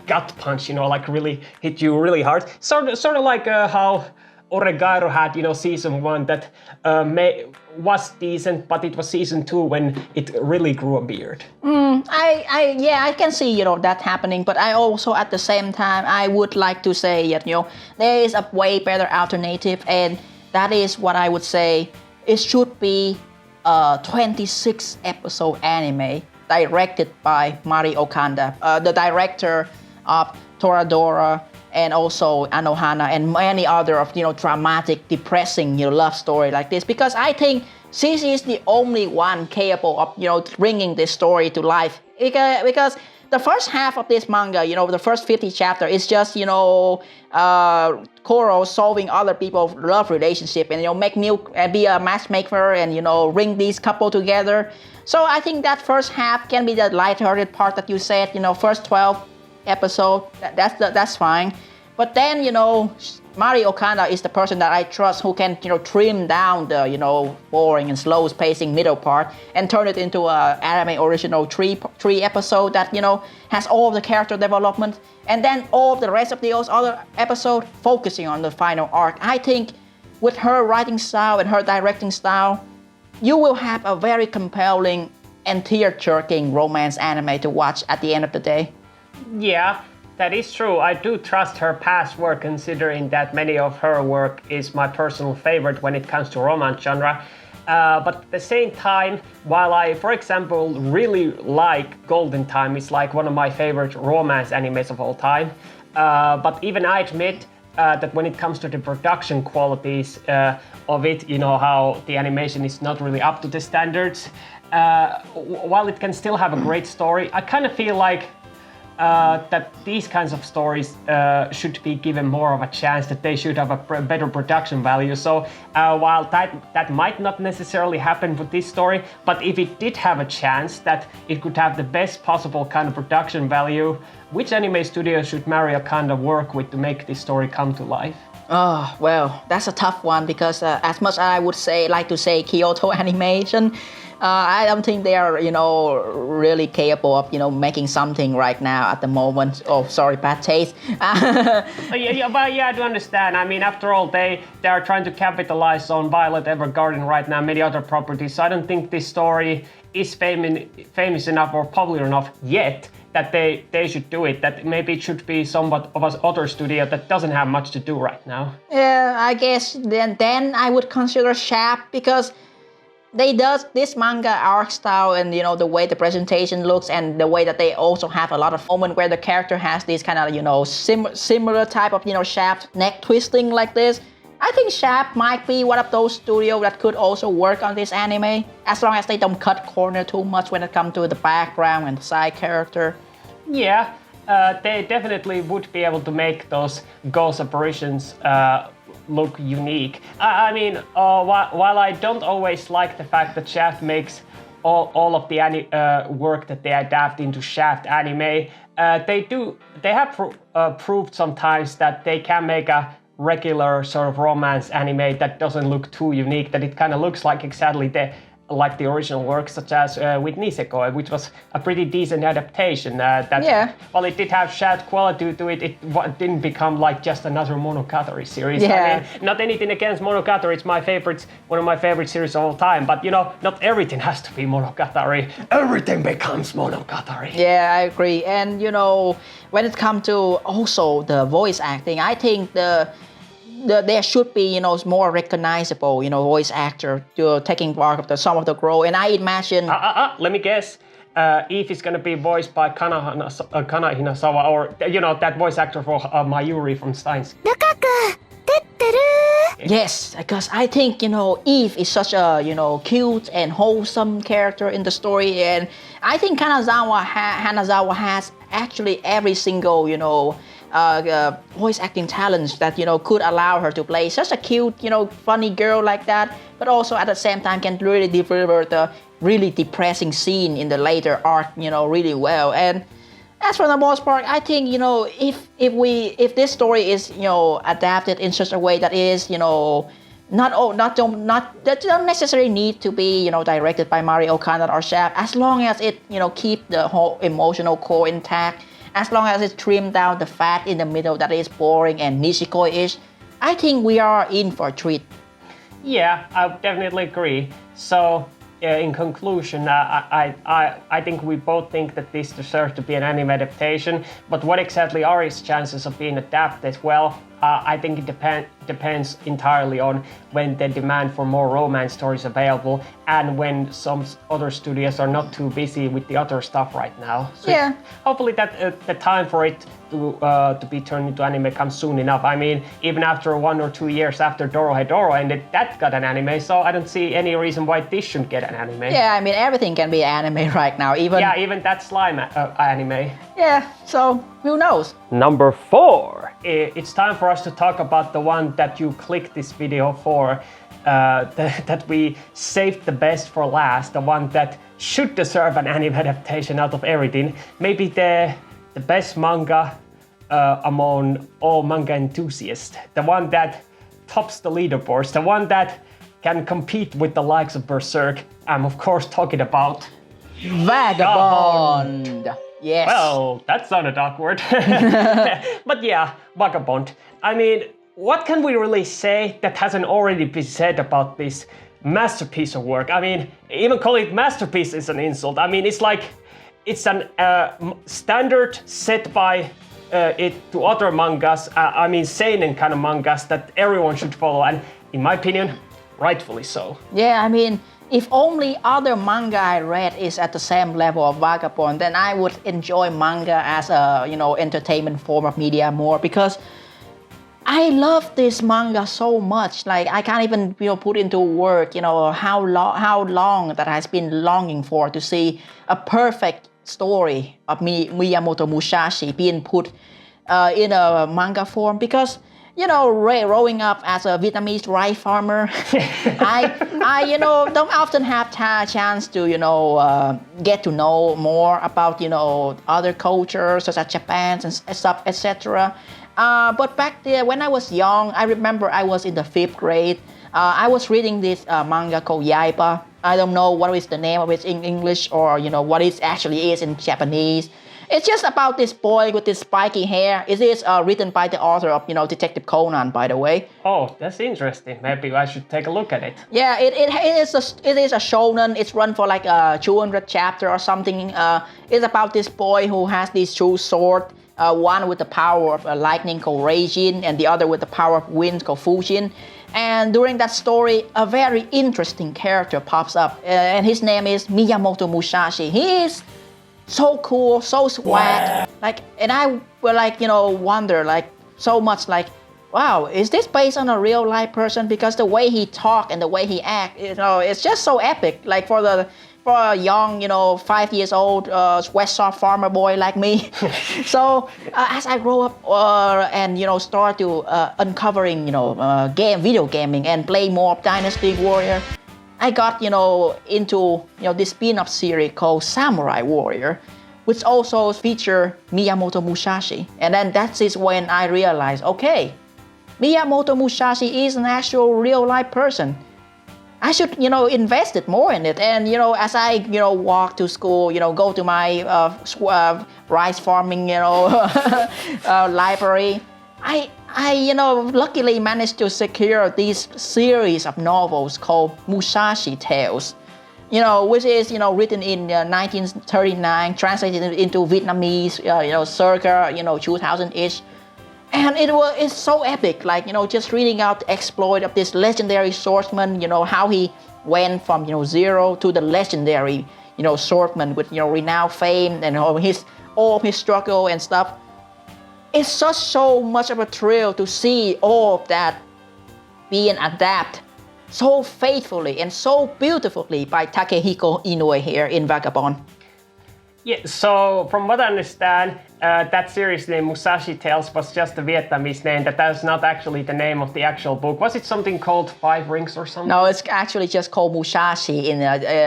gut punch, really hit you really hard. Sort of like how Oregairo had, season 1 that was decent, but it was season 2 when it really grew a beard. I can see, that happening, but I also at the same time, I would like to say that, there is a way better alternative, and that is what I would say, it should be a 26 episode anime directed by Mari Okada, the director of Toradora and also Anohana and many other of, dramatic, depressing, love story like this, because I think she is the only one capable of, bringing this story to life. Because the first half of this manga, the first 50 chapter is just, Koro solving other people's love relationship and, make new, be a matchmaker and, bring these couple together. So I think that first half can be the lighthearted part that you said, first 12 episode, that's fine. But then, Mari Okada is the person that I trust who can, trim down the, boring and slow pacing middle part and turn it into a anime original three episode that, has all the character development, and then all of the rest of those other episodes focusing on the final arc. I think with her writing style and her directing style, you will have a very compelling and tear-jerking romance anime to watch at the end of the day. Yeah, that is true. I do trust her past work, considering that many of her work is my personal favorite when it comes to romance genre. But at the same time, while I, for example, really like Golden Time, it's like one of my favorite romance animes of all time. But even I admit that when it comes to the production qualities of it, how the animation is not really up to the standards, while it can still have a great story, I kind of feel like that these kinds of stories should be given more of a chance, that they should have a better production value. So while that might not necessarily happen with this story, but if it did have a chance that it could have the best possible kind of production value, which anime studio should Mari Okada work with to make this story come to life? Oh, well, that's a tough one, because as much as I would like to say Kyoto Animation, I don't think they are, really capable of, making something right now at the moment. Oh, sorry, bad taste. But I do understand. I mean, after all, they are trying to capitalize on Violet Evergarden right now, many other properties. So I don't think this story is famous enough or popular enough yet that they should do it. That maybe it should be somewhat of an other studio that doesn't have much to do right now. Yeah, I guess then I would consider Shaft, because they does this manga art style and the way the presentation looks, and the way that they also have a lot of moments where the character has this kind of similar type of Shaft neck twisting like this. I think Shaft might be one of those studios that could also work on this anime, as long as they don't cut corner too much when it comes to the background and the side character. Yeah, they definitely would be able to make those ghost apparitions look unique. I mean, while I don't always like the fact that Shaft makes all of the work that they adapt into Shaft anime, they have proved sometimes that they can make a regular sort of romance anime that doesn't look too unique, that it kind of looks like exactly like the original work, such as with Nisekoi, which was a pretty decent adaptation. While it did have Shaft quality to it, it didn't become like just another Monogatari series. Yeah. I mean, not anything against Monogatari, it's one of my favorite series of all time, but not everything has to be Monogatari. Everything becomes Monogatari. Yeah, I agree. And when it comes to also the voice acting, I think there should be, more recognizable, voice actor taking part of some of the role. And I imagine... Let me guess. Eve is going to be voiced by Kana Hinasawa, or, that voice actor for Mayuri from Steins. Yes, because I think, Eve is such a, cute and wholesome character in the story. And I think Hanazawa has actually every single, voice acting talents that, could allow her to play such a cute, funny girl like that, but also at the same time can really deliver the really depressing scene in the later arc, really well. And as for the most part, I think, if this story is, adapted in such a way that is, that don't necessarily need to be, directed by Mari Okada or Shaft, as long as it, keep the whole emotional core intact, as long as it trimmed down the fat in the middle that is boring and Nishikoi-ish, I think we are in for a treat. Yeah, I definitely agree. So, in conclusion, I think we both think that this deserves to be an anime adaptation. But what exactly are its chances of being adapted? Well, I think it depends entirely on when the demand for more romance stories available and when some other studios are not too busy with the other stuff right now. So Yeah. hopefully that the time for it to be turned into anime comes soon enough. I mean, even after 1 or 2 years after Dorohedoro ended, that got an anime, so I don't see any reason why this shouldn't get an anime. Yeah, I mean, everything can be anime right now, even... Yeah, even that slime anime. Yeah, so who knows? Number 4. It's time for us to talk about the one that you clicked this video for, that we saved the best for last, the one that should deserve an anime adaptation out of everything. Maybe the best manga among all manga enthusiasts, the one that tops the leaderboards, the one that can compete with the likes of Berserk. I'm of course talking about Vagabond! Yes. Well, that sounded awkward. But yeah, Vagabond. I mean, what can we really say that hasn't already been said about this masterpiece of work? I mean, even calling it masterpiece is an insult. I mean, it's like, it's an standard set by it to other mangas, I mean seinen kind of mangas that everyone should follow, and in my opinion, rightfully so. Yeah, I mean, if only other manga I read is at the same level of Vagabond, then I would enjoy manga as a, entertainment form of media more, because I love this manga so much. Like, I can't even, put into word, how long that I've been longing for to see a perfect story of Miyamoto Musashi being put in a manga form, because growing up as a Vietnamese rice farmer, I don't often have chance to, get to know more about, other cultures such as Japan and stuff, etc. But back there, when I was young, I remember I was in the 5th grade. I was reading this manga called Yaiba. I don't know what is the name of it in English, or what it actually is in Japanese. It's just about this boy with this spiky hair. It is written by the author of, Detective Conan, by the way. Oh, that's interesting. Maybe I should take a look at it. Yeah, it is a shonen. It's run for like 200 chapter or something. It's about this boy who has these two swords. One with the power of lightning called Reijin, and the other with the power of wind called Fujin. And during that story, a very interesting character pops up, and his name is Miyamoto Musashi. He is so cool, so swag. Like, and I will wonder so much wow, is this based on a real life person? Because the way he talk and the way he act, it's just so epic. Like for a young, 5 years old West Soft farmer boy like me. So as I grow up and start to uncovering video gaming and play more of Dynasty Warrior, I got into this spin-off series called Samurai Warrior, which also feature Miyamoto Musashi. And then that is when I realized, okay, Miyamoto Musashi is an actual real life person. I should, invest it more in it. And, as I, walk to school, go to my rice farming, library, I luckily managed to secure this series of novels called Musashi Tales, which is, written in 1939, translated into Vietnamese, circa, 2000-ish. And it's so epic, just reading out the exploit of this legendary swordsman, how he went from, zero to the legendary, swordsman with, renowned fame and all of his struggle and stuff. It's so much of a thrill to see all of that being adapted so faithfully and so beautifully by Takehiko Inoue here in Vagabond. Yeah, so from what I understand, that series name Musashi Tales was just a Vietnamese name. That's not actually the name of the actual book. Was it something called 5 Rings or something? No, it's actually just called Musashi in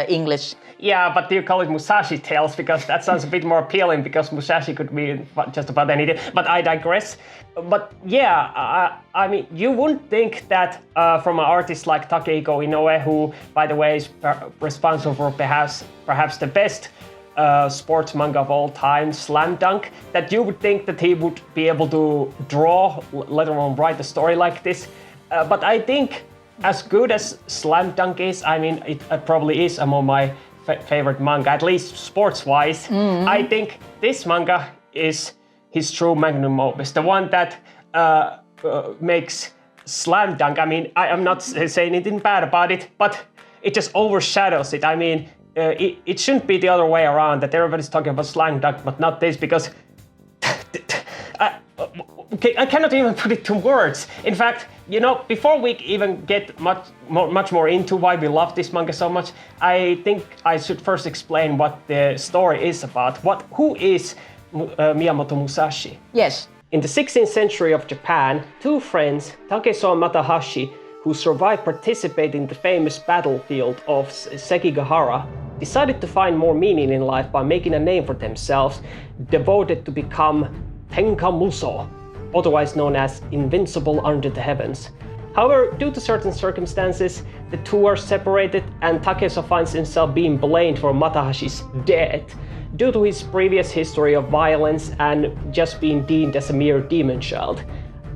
English. Yeah, but you call it Musashi Tales because that sounds a bit more appealing, because Musashi could be just about anything. But I digress. But yeah, I mean, you wouldn't think that from an artist like Takehiko Inoue, who, by the way, is responsible for perhaps the best sports manga of all time, Slam Dunk, that you would think that he would be able to draw, let alone write a story like this. But I think as good as Slam Dunk is, I mean, it probably is among my favorite manga, at least sports-wise. I think this manga is his true magnum opus, the one that makes Slam Dunk. I mean, I'm not saying anything bad about it, but it just overshadows it. I mean, it shouldn't be the other way around, that everybody's talking about Slam Dunk, but not this, because I cannot even put it to words. In fact, you know, before we even get much more into why we love this manga so much, I think I should first explain what the story is about. Who is Miyamoto Musashi? Yes. In the 16th century of Japan, two friends, Takeso and Matahashi, who survived participating in the famous battlefield of Sekigahara, decided to find more meaning in life by making a name for themselves, devoted to become Tenka Muso, otherwise known as Invincible Under the Heavens. However, due to certain circumstances, the two are separated and Takeso finds himself being blamed for Matahashi's death due to his previous history of violence and just being deemed as a mere demon child.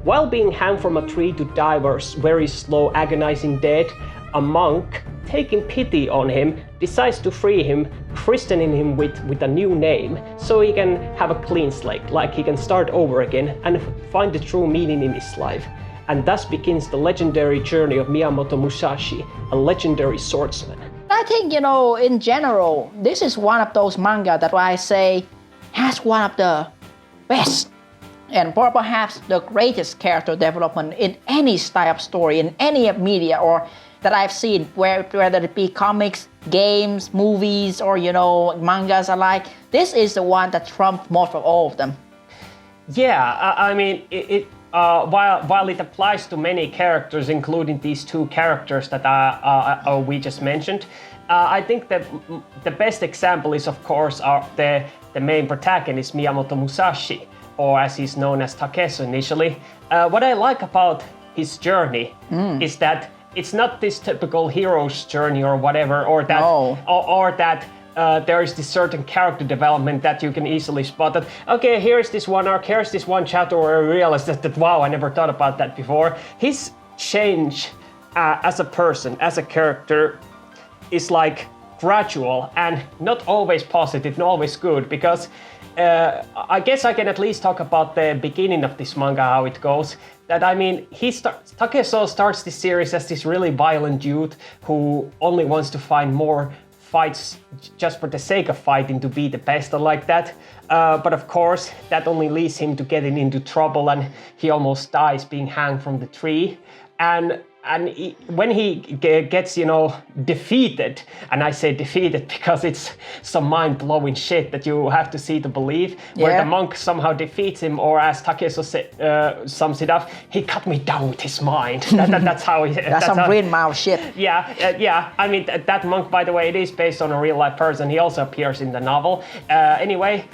While being hanged from a tree to die a very slow, agonizing death, a monk, taking pity on him, decides to free him, christening him with a new name, so he can have a clean slate, like he can start over again and find the true meaning in his life. And thus begins the legendary journey of Miyamoto Musashi, a legendary swordsman. I think, you know, in general, this is one of those manga that I say has one of the best and perhaps the greatest character development in any style of story, in any media or that I've seen, whether it be comics, games, movies, or, you know, mangas alike. This is the one that trumped most of all of them. Yeah, I mean, while it applies to many characters, including these two characters that we just mentioned, I think that the best example is, of course, the main protagonist, Miyamoto Musashi, or as he's known as Takeso initially. What I like about his journey is that it's not this typical hero's journey or whatever, or that, or that there is this certain character development that you can easily spot that, okay, here's this one arc, here's this one chapter where I realized that wow, I never thought about that before. His change as a person, as a character, is like gradual and not always positive, not always good, because I guess I can at least talk about the beginning of this manga, how it goes. That, I mean, Takeso starts this series as this really violent youth who only wants to find more fights just for the sake of fighting, to be the best and like that. But of course, that only leads him to getting into trouble, and he almost dies being hanged from the tree. And when he gets, you know, defeated, and I say defeated because it's some mind-blowing shit that you have to see to believe, where the monk somehow defeats him, or as Takeso sums it up, he cut me down with his mind. That's how he... That's some real mouth shit. Yeah. I mean, that monk, by the way, it is based on a real-life person. He also appears in the novel. Anyway,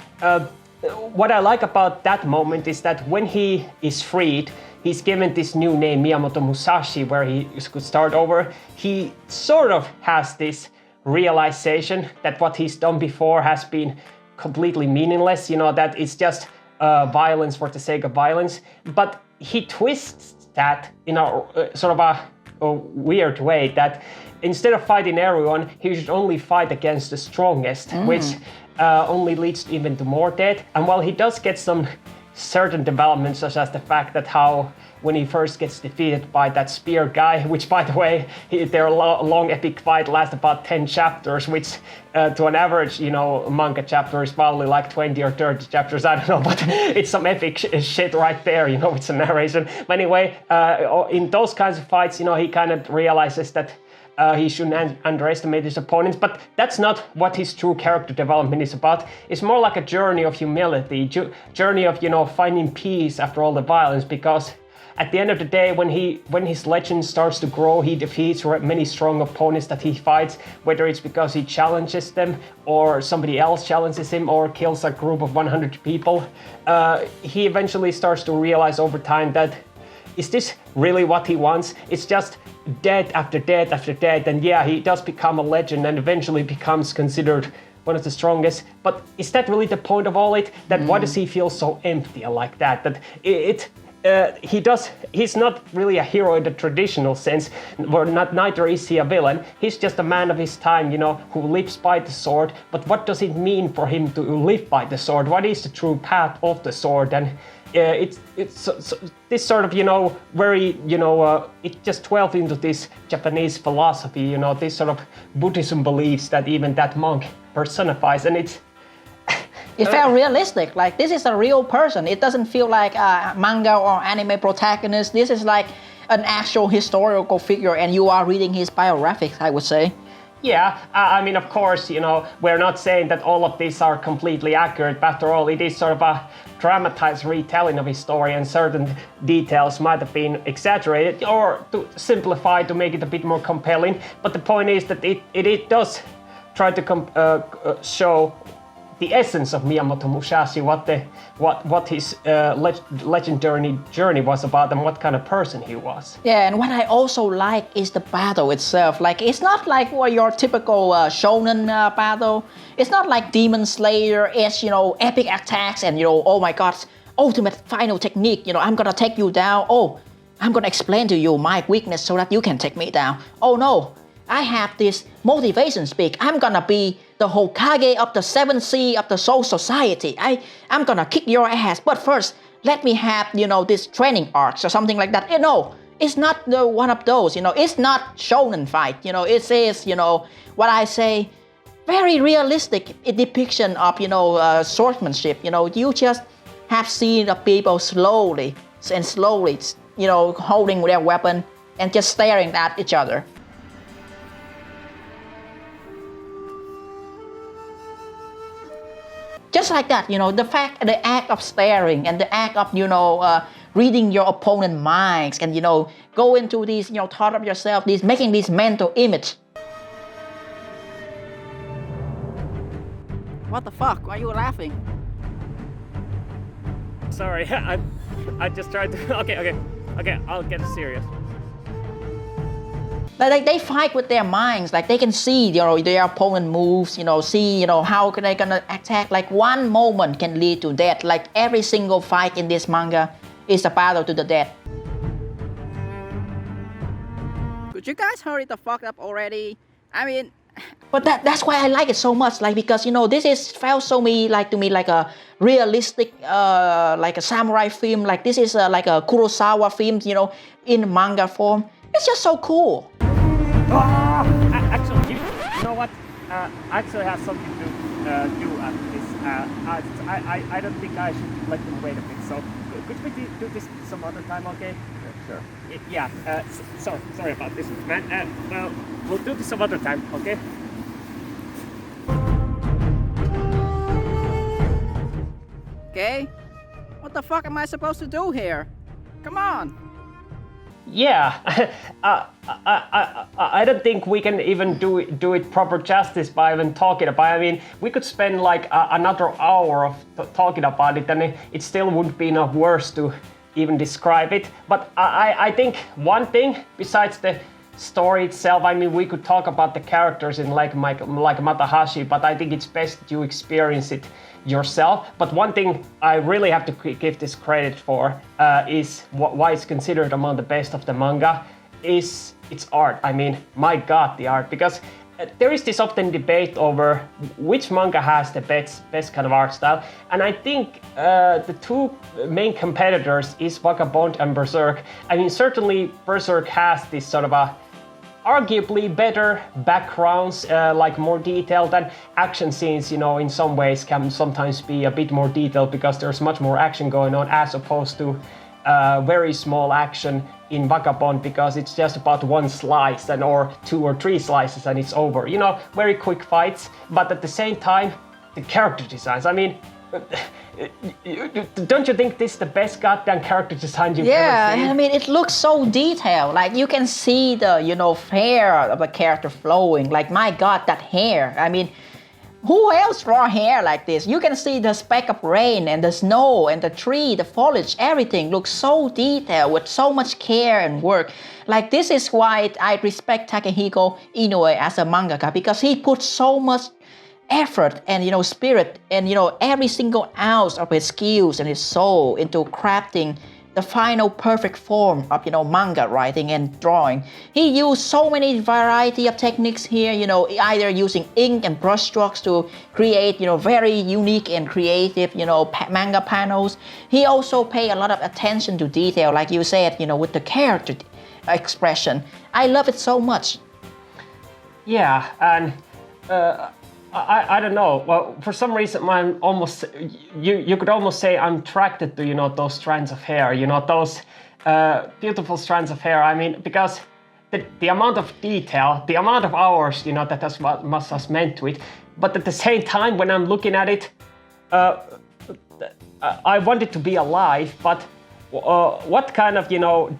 what I like about that moment is that when he is freed, he's given this new name, Miyamoto Musashi, where he could start over. He sort of has this realization that what he's done before has been completely meaningless, you know, that it's just violence for the sake of violence. But he twists that in a sort of a weird way, that instead of fighting everyone, he should only fight against the strongest, which only leads even to more death. And while he does get some certain developments, such as the fact that how when he first gets defeated by that spear guy, which, by the way, their long epic fight lasts about 10 chapters, which to an average, you know, manga chapter is probably like 20 or 30 chapters, I don't know, but it's some epic shit right there, you know, it's a narration. But anyway, in those kinds of fights, you know, he kind of realizes that he shouldn't underestimate his opponents, but that's not what his true character development is about. It's more like a journey of humility, journey of, you know, finding peace after all the violence, because at the end of the day, when his legend starts to grow, he defeats many strong opponents that he fights, whether it's because he challenges them, or somebody else challenges him, or kills a group of 100 people. He eventually starts to realize over time that, is this really what he wants? It's just death after death after death, and yeah, he does become a legend and eventually becomes considered one of the strongest. But is that really the point of all it? That why does he feel so empty like that? That he's not really a hero in the traditional sense, or neither is he a villain. He's just a man of his time, who lives by the sword. But what does it mean for him to live by the sword? What is the true path of the sword? And it's this sort of, very, it just dwells into this Japanese philosophy, this sort of Buddhism beliefs that even that monk personifies, and it felt realistic, like this is a real person. It doesn't feel like a manga or anime protagonist. This is like an actual historical figure and you are reading his biographics, I would say. Yeah, I mean, of course, we're not saying that all of these are completely accurate, but after all, it is sort of a dramatized retelling of his story, and certain details might have been exaggerated or to simplify to make it a bit more compelling. But the point is that it does try to show the essence of Miyamoto Musashi, what his legendary journey was about, and what kind of person he was. Yeah, and what I also like is the battle itself. Like, it's not like your typical shonen battle. It's not like Demon Slayer. It's epic attacks and oh my god, ultimate final technique. I'm gonna take you down. Oh, I'm gonna explain to you my weakness so that you can take me down. Oh no, I have this motivation speak. I'm gonna be the Hokage of the 7th Sea of the Soul Society. I'm gonna kick your ass. But first, let me have, this training arcs or something like that. No, it's not one of those, It's not shonen fight, It is, what I say, very realistic depiction of, swordsmanship. You just have seen the people slowly, holding their weapon and just staring at each other. Just like that, the act of staring and the act of, reading your opponent's minds and, go into these, thought of yourself, making this mental image. What the fuck? Why are you laughing? Sorry, I just tried to. Okay, I'll get serious. Like they fight with their minds, like they can see, their opponent moves, see, how they're gonna attack. Like one moment can lead to death. Like every single fight in this manga is a battle to the death. Could you guys hurry the fuck up already? I mean, but that's why I like it so much. Like because this felt to me like a realistic, like a samurai film. Like this is like a Kurosawa film, in manga form. It's just so cool. Actually, you know what? I actually have something to do after this. I don't think I should let them wait a bit. So could we do this some other time? Okay? Sure. Yeah. Sorry about this, man. Well, we'll do this some other time. Okay? Okay. What the fuck am I supposed to do here? Come on. Yeah, I don't think we can even do it proper justice by even talking about it. I mean, we could spend like another hour of talking about it, and it still wouldn't be enough words to even describe it. But I think one thing besides the story itself, I mean, we could talk about the characters in like Matahashi, but I think it's best you experience it yourself. But one thing I really have to give this credit for is why it's considered among the best of the manga is its art. I mean, my god, the art, because there is this often debate over which manga has the best kind of art style, and I think the two main competitors is Vagabond and Berserk. I mean, certainly Berserk has this sort of a arguably better backgrounds, like more detailed, and action scenes, in some ways can sometimes be a bit more detailed because there's much more action going on as opposed to very small action in Vagabond because it's just about one slice or 2 or 3 slices and it's over. Very quick fights, but at the same time, the character designs, I mean, don't you think this is the best goddamn character design you've ever seen? Yeah, I mean, it looks so detailed. Like, you can see the, hair of the character flowing. Like, my god, that hair. I mean, who else draw hair like this? You can see the speck of rain and the snow and the tree, the foliage, everything looks so detailed with so much care and work. Like, this is why I respect Takehiko Inoue as a mangaka, because he puts so much effort and spirit and every single ounce of his skills and his soul into crafting the final perfect form of, manga writing and drawing. He used so many variety of techniques here, either using ink and brush strokes to create, very unique and creative, manga panels. He also paid a lot of attention to detail, like you said, with the character expression. I love it so much. Yeah, and I don't know. Well, for some reason, I'm almost you could almost say I'm attracted to those strands of hair. Those beautiful strands of hair. I mean, because the amount of detail, the amount of hours that must have meant to it. But at the same time, when I'm looking at it, I want it to be alive, but. What kind of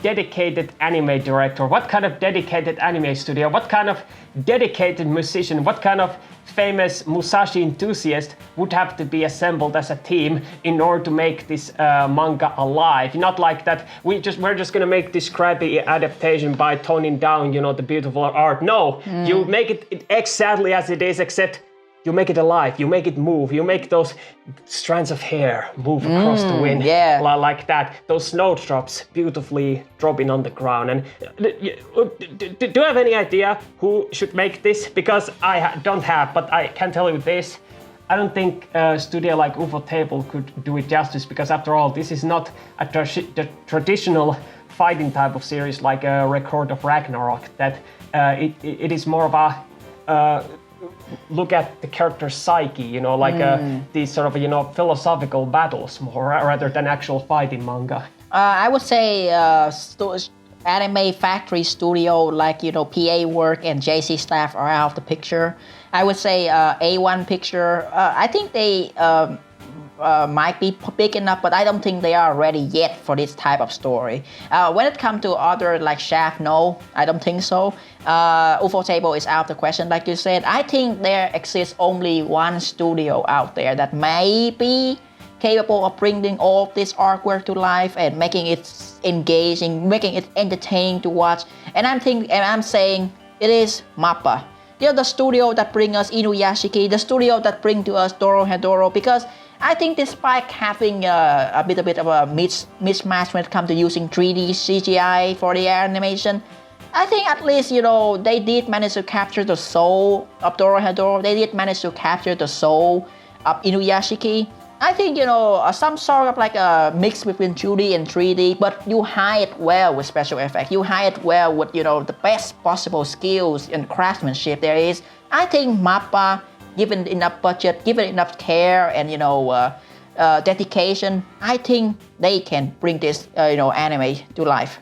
dedicated anime director, what kind of dedicated anime studio, what kind of dedicated musician, what kind of famous Musashi enthusiast would have to be assembled as a team in order to make this manga alive? Not like that we're just gonna make this crappy adaptation by toning down the beautiful art. No, you make it exactly as it is, except you make it alive, you make it move, you make those strands of hair move across the wind, like that. Those snowdrops beautifully dropping on the ground. And do you have any idea who should make this? Because I don't have, but I can tell you this. I don't think a studio like UFO Table could do it justice, because after all, this is not a traditional fighting type of series like a Record of Ragnarok. That it is more of a look at the character's psyche, these sort of philosophical battles more rather than actual fighting manga. I would say anime factory studio like PA work and JC staff are out of the picture. I would say A1 Picture. I think they might be big enough, but I don't think they are ready yet for this type of story. When it comes to other like Shaft, no, I don't think so. UFO Table is out of the question, like you said. I think there exists only one studio out there that may be capable of bringing all this artwork to life and making it engaging, making it entertaining to watch. And I'm saying it is MAPPA. The studio that bring us Inuyashiki, the studio that bring to us Dorohedoro, because I think despite having a bit of a mismatch when it comes to using 3D CGI for the animation, I think at least, they did manage to capture the soul of Dorohedoro. They did manage to capture the soul of Inuyashiki. I think, some sort of like a mix between 2D and 3D, but you hide it well with special effects. You hide it well with, the best possible skills and craftsmanship there is. I think MAPPA, given enough budget, given enough care and, dedication, I think they can bring this, anime to life.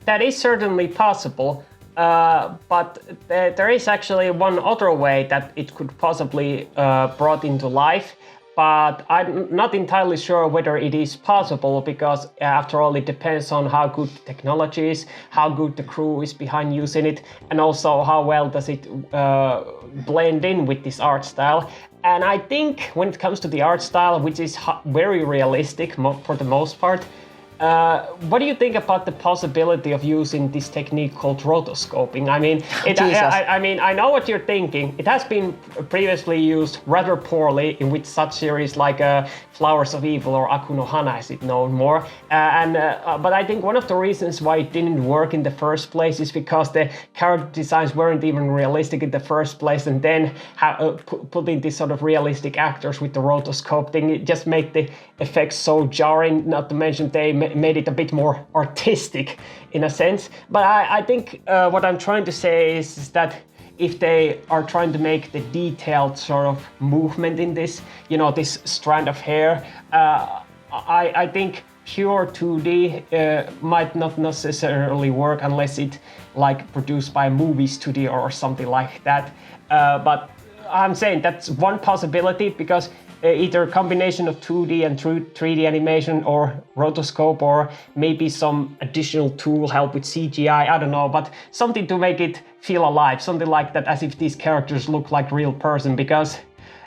That is certainly possible, but there is actually one other way that it could possibly brought into life, but I'm not entirely sure whether it is possible, because after all it depends on how good the technology is, how good the crew is behind using it, and also how well does it blend in with this art style. And I think when it comes to the art style, which is very realistic for the most part, what do you think about the possibility of using this technique called rotoscoping? I mean, I know what you're thinking. It has been previously used rather poorly with such series like Flowers of Evil or Aku no Hana, as it's known more. But I think one of the reasons why it didn't work in the first place is because the character designs weren't even realistic in the first place, and then putting these sort of realistic actors with the rotoscope thing, it just made the effects so jarring. Not to mention they made it a bit more artistic in a sense. But I think what I'm trying to say is that if they are trying to make the detailed sort of movement in this, this strand of hair, I think pure 2D might not necessarily work unless it like produced by a movie studio or something like that. But I'm saying that's one possibility, because either a combination of 2D and 3D animation or rotoscope, or maybe some additional tool help with CGI, I don't know, but something to make it feel alive, something like that, as if these characters look like real person. Because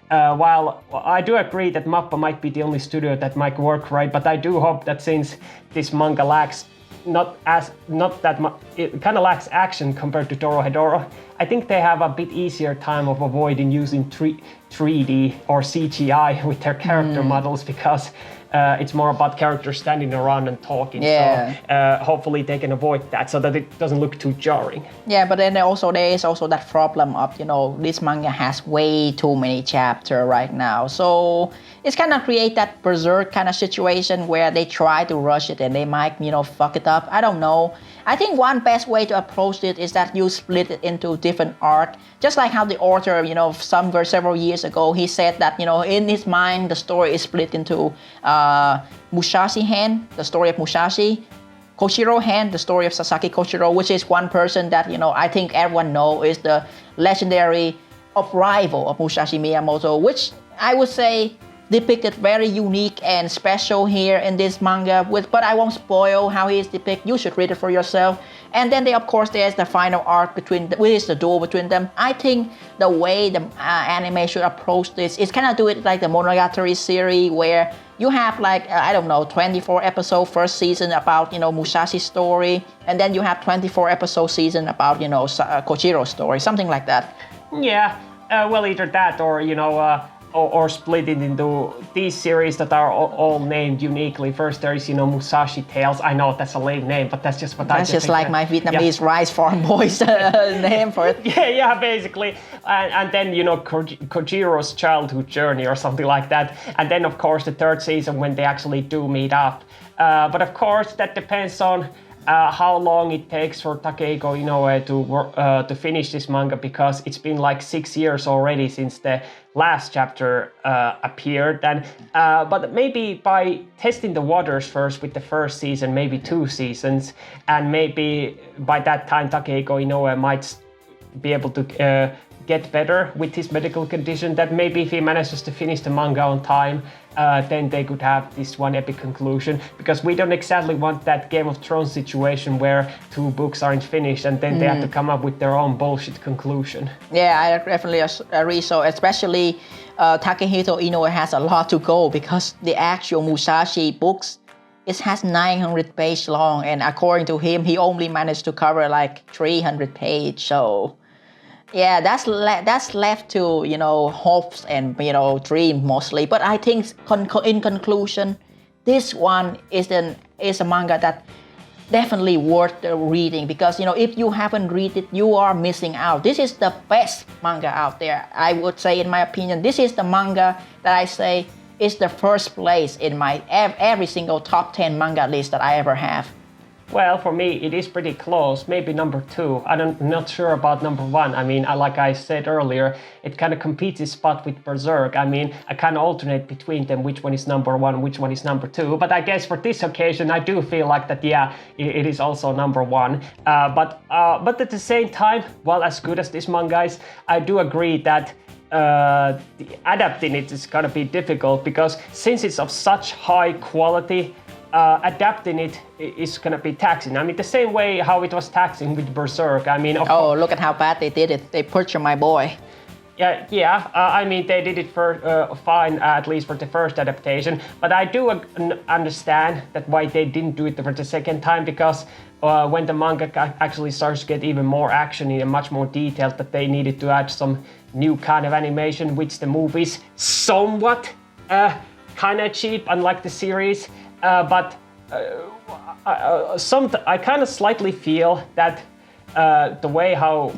while I do agree that MAPPA might be the only studio that might work right, but I do hope that since this manga lacks not that much, it kind of lacks action compared to Dorohedoro, I think they have a bit easier time of avoiding using 3D or CGI with their character models, because it's more about characters standing around and talking. Yeah. So hopefully they can avoid that so that it doesn't look too jarring. Yeah, but then there is also that problem of, this manga has way too many chapters right now. So it's kind of create that berserk kind of situation where they try to rush it and they might, fuck it up. I don't know. I think one best way to approach it is that you split it into different arc. Just like how the author, several years ago, he said that, in his mind, the story is split into Musashi Hand, the story of Musashi, Koshiro Hand, the story of Sasaki Koshiro, which is one person that, I think everyone knows is the legendary rival of Musashi Miyamoto, which I would say depicted very unique and special here in this manga, but I won't spoil how he is depicted. You should read it for yourself. And then of course there's the final arc which is the duel between them. I think the way the anime should approach this is kind of do it like the Monogatari series where you have 24 episode first season about, Musashi's story, and then you have 24 episode season about, Koshiro's story, something like that. Yeah, well, either that or split it into these series that are all named uniquely. First there is, Musashi Tales. I know that's a lame name, but that's just what I That's just like my Vietnamese rice farm boys name for it. Yeah, basically. And then, Kojiro's childhood journey or something like that. And then, of course, the third season when they actually do meet up. But of course, that depends on how long it takes for Takehiko Inoue to finish this manga, because it's been like 6 years already since the last chapter appeared. And but maybe by testing the waters first with the first season, maybe 2 seasons, and maybe by that time Takehiko Inoue might be able to get better with his medical condition, that maybe if he manages to finish the manga on time, then they could have this one epic conclusion, because we don't exactly want that Game of Thrones situation where 2 books aren't finished and then they have to come up with their own bullshit conclusion. Yeah, I definitely agree. So especially Takehito Inoue has a lot to go, because the actual Musashi books, it has 900 pages long, and according to him, he only managed to cover like 300 pages. So yeah, that's left to, hopes and, dreams mostly. But I think in conclusion, this one is a manga that definitely worth the reading, because, if you haven't read it, you are missing out. This is the best manga out there. I would say, in my opinion, this is the manga that I say is the first place in my every single top 10 manga list that I ever have. Well, for me, it is pretty close. Maybe number 2. I'm not sure about number 1. I mean, like I said earlier, it kind of competes its spot with Berserk. I mean, I kind of alternate between them, which one is number 1, which one is number 2. But I guess for this occasion, I do feel like that, yeah, it is also number 1. But at the same time, well, as good as this manga is, I do agree that adapting it is gonna be difficult, because since it's of such high quality, adapting it is gonna be taxing. I mean, the same way how it was taxing with Berserk. I mean, look at how bad they did it. They butchered my boy. Yeah. I mean, they did it fine, at least for the first adaptation. But I do understand that why they didn't do it for the second time, because when the manga actually starts to get even more actiony and much more detailed, that they needed to add some new kind of animation, which the movies somewhat kind of cheap, unlike the series. But I kind of slightly feel that the way how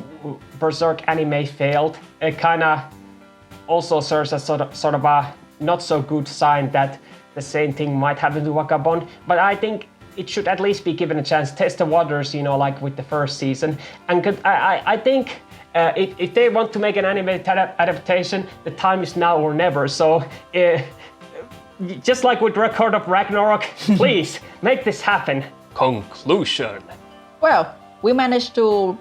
Berserk anime failed, it kind of also serves as sort of a not so good sign that the same thing might happen to Vagabond. But I think it should at least be given a chance, test the waters, like with the first season. And I think if they want to make an anime adaptation, the time is now or never. So. Just like with Record of Ragnarok, please make this happen. Conclusion. Well, we managed to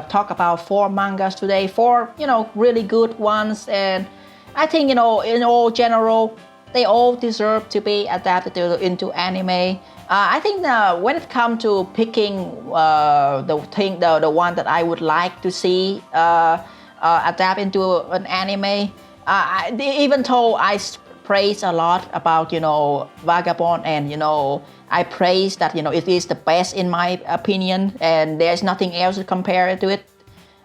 talk about 4 mangas today, 4 really good ones, and I think in all general, they all deserve to be adapted into anime. I think when it comes to picking the one that I would like to see adapt into an anime, even though I praise a lot about Vagabond, and I praise that it is the best in my opinion, and there's nothing else to compare it to it.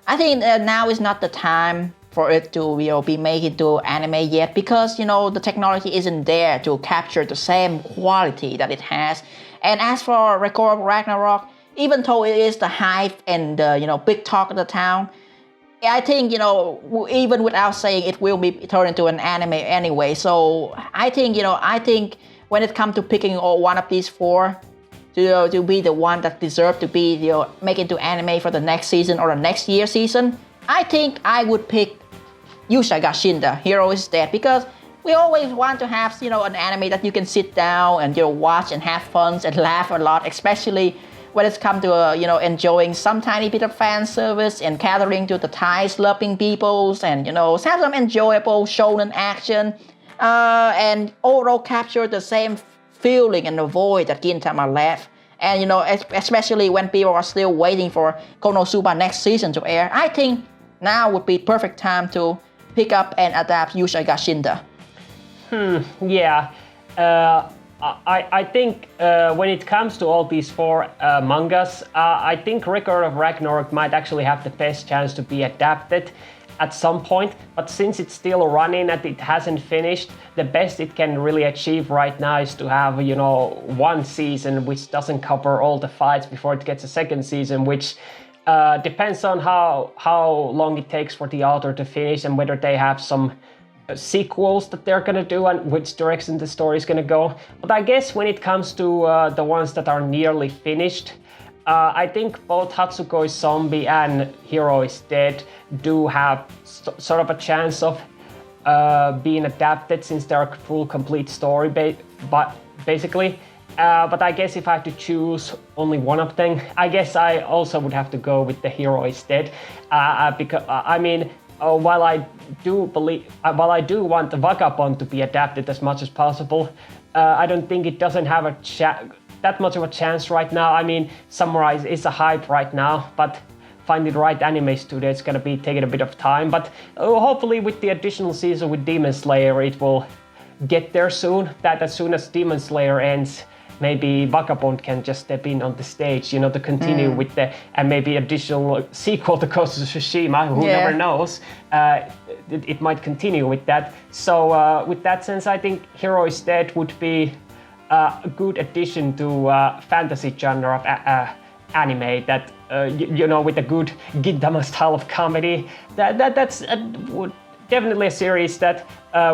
I think now is not the time for it to be made into anime yet because the technology isn't there to capture the same quality that it has. And as for Record Ragnarok, even though it is the hype and big talk of the town, I think even without saying it will be turned into an anime anyway. So I think when it comes to picking one of these four to be the one that deserve to be make into anime for the next season or the next year season, I think I would pick Yusha Gashinda, Hero is Dead, because we always want to have an anime that you can sit down and watch and have fun and laugh a lot, especially when it's come to enjoying some tiny bit of fan service and catering to the Thai's loving peoples and have some enjoyable shonen action and overall capture the same feeling and the void that Gintama left. And especially when people are still waiting for Konosuba next season to air, I think now would be perfect time to pick up and adapt Yusha Gashinda. Yeah. I think when it comes to all these four mangas, I think Record of Ragnarok might actually have the best chance to be adapted at some point, but since it's still running and it hasn't finished, the best it can really achieve right now is to have one season which doesn't cover all the fights before it gets a second season, which depends on how long it takes for the author to finish and whether they have some sequels that they're gonna do and which direction the story is gonna go. But I guess when it comes to the ones that are nearly finished, I think both Hatsukoi Zombie and Hero is Dead do have sort of a chance of being adapted since they're a full complete story basically. But I guess if I had to choose only one of them, I guess I also would have to go with the Hero is Dead. Because while I do want the Vagabond to be adapted as much as possible, I don't think it doesn't have that much of a chance right now. I mean, Samurai is a hype right now, but finding the right anime studio is gonna be taking a bit of time. But hopefully with the additional season with Demon Slayer, it will get there soon. That as soon as Demon Slayer ends, maybe Vagabond can just step in on the stage, to continue with and maybe additional sequel to Ghost of Tsushima, who never knows. It might continue with that. So with that sense, I think Hero is Dead would be a good addition to fantasy genre of anime that, with a good Gintama style of comedy. That's definitely a series that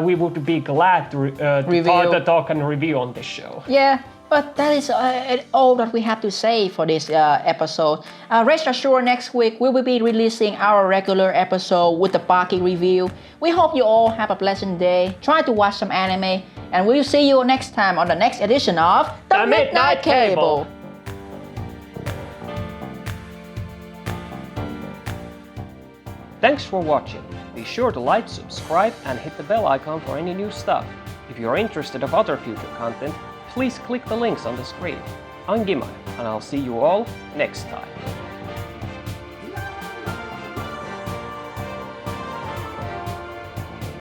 we would be glad to talk and review on this show. Yeah. But that is all that we have to say for this episode. Rest assured, next week we will be releasing our regular episode with the Baki review. We hope you all have a pleasant day. Try to watch some anime, and we'll see you next time on the next edition of The Midnight Cable. Thanks for watching. Be sure to like, subscribe, and hit the bell icon for any new stuff. If you're interested in other future content, please click the links on the screen. I'm Giman, and I'll see you all next time.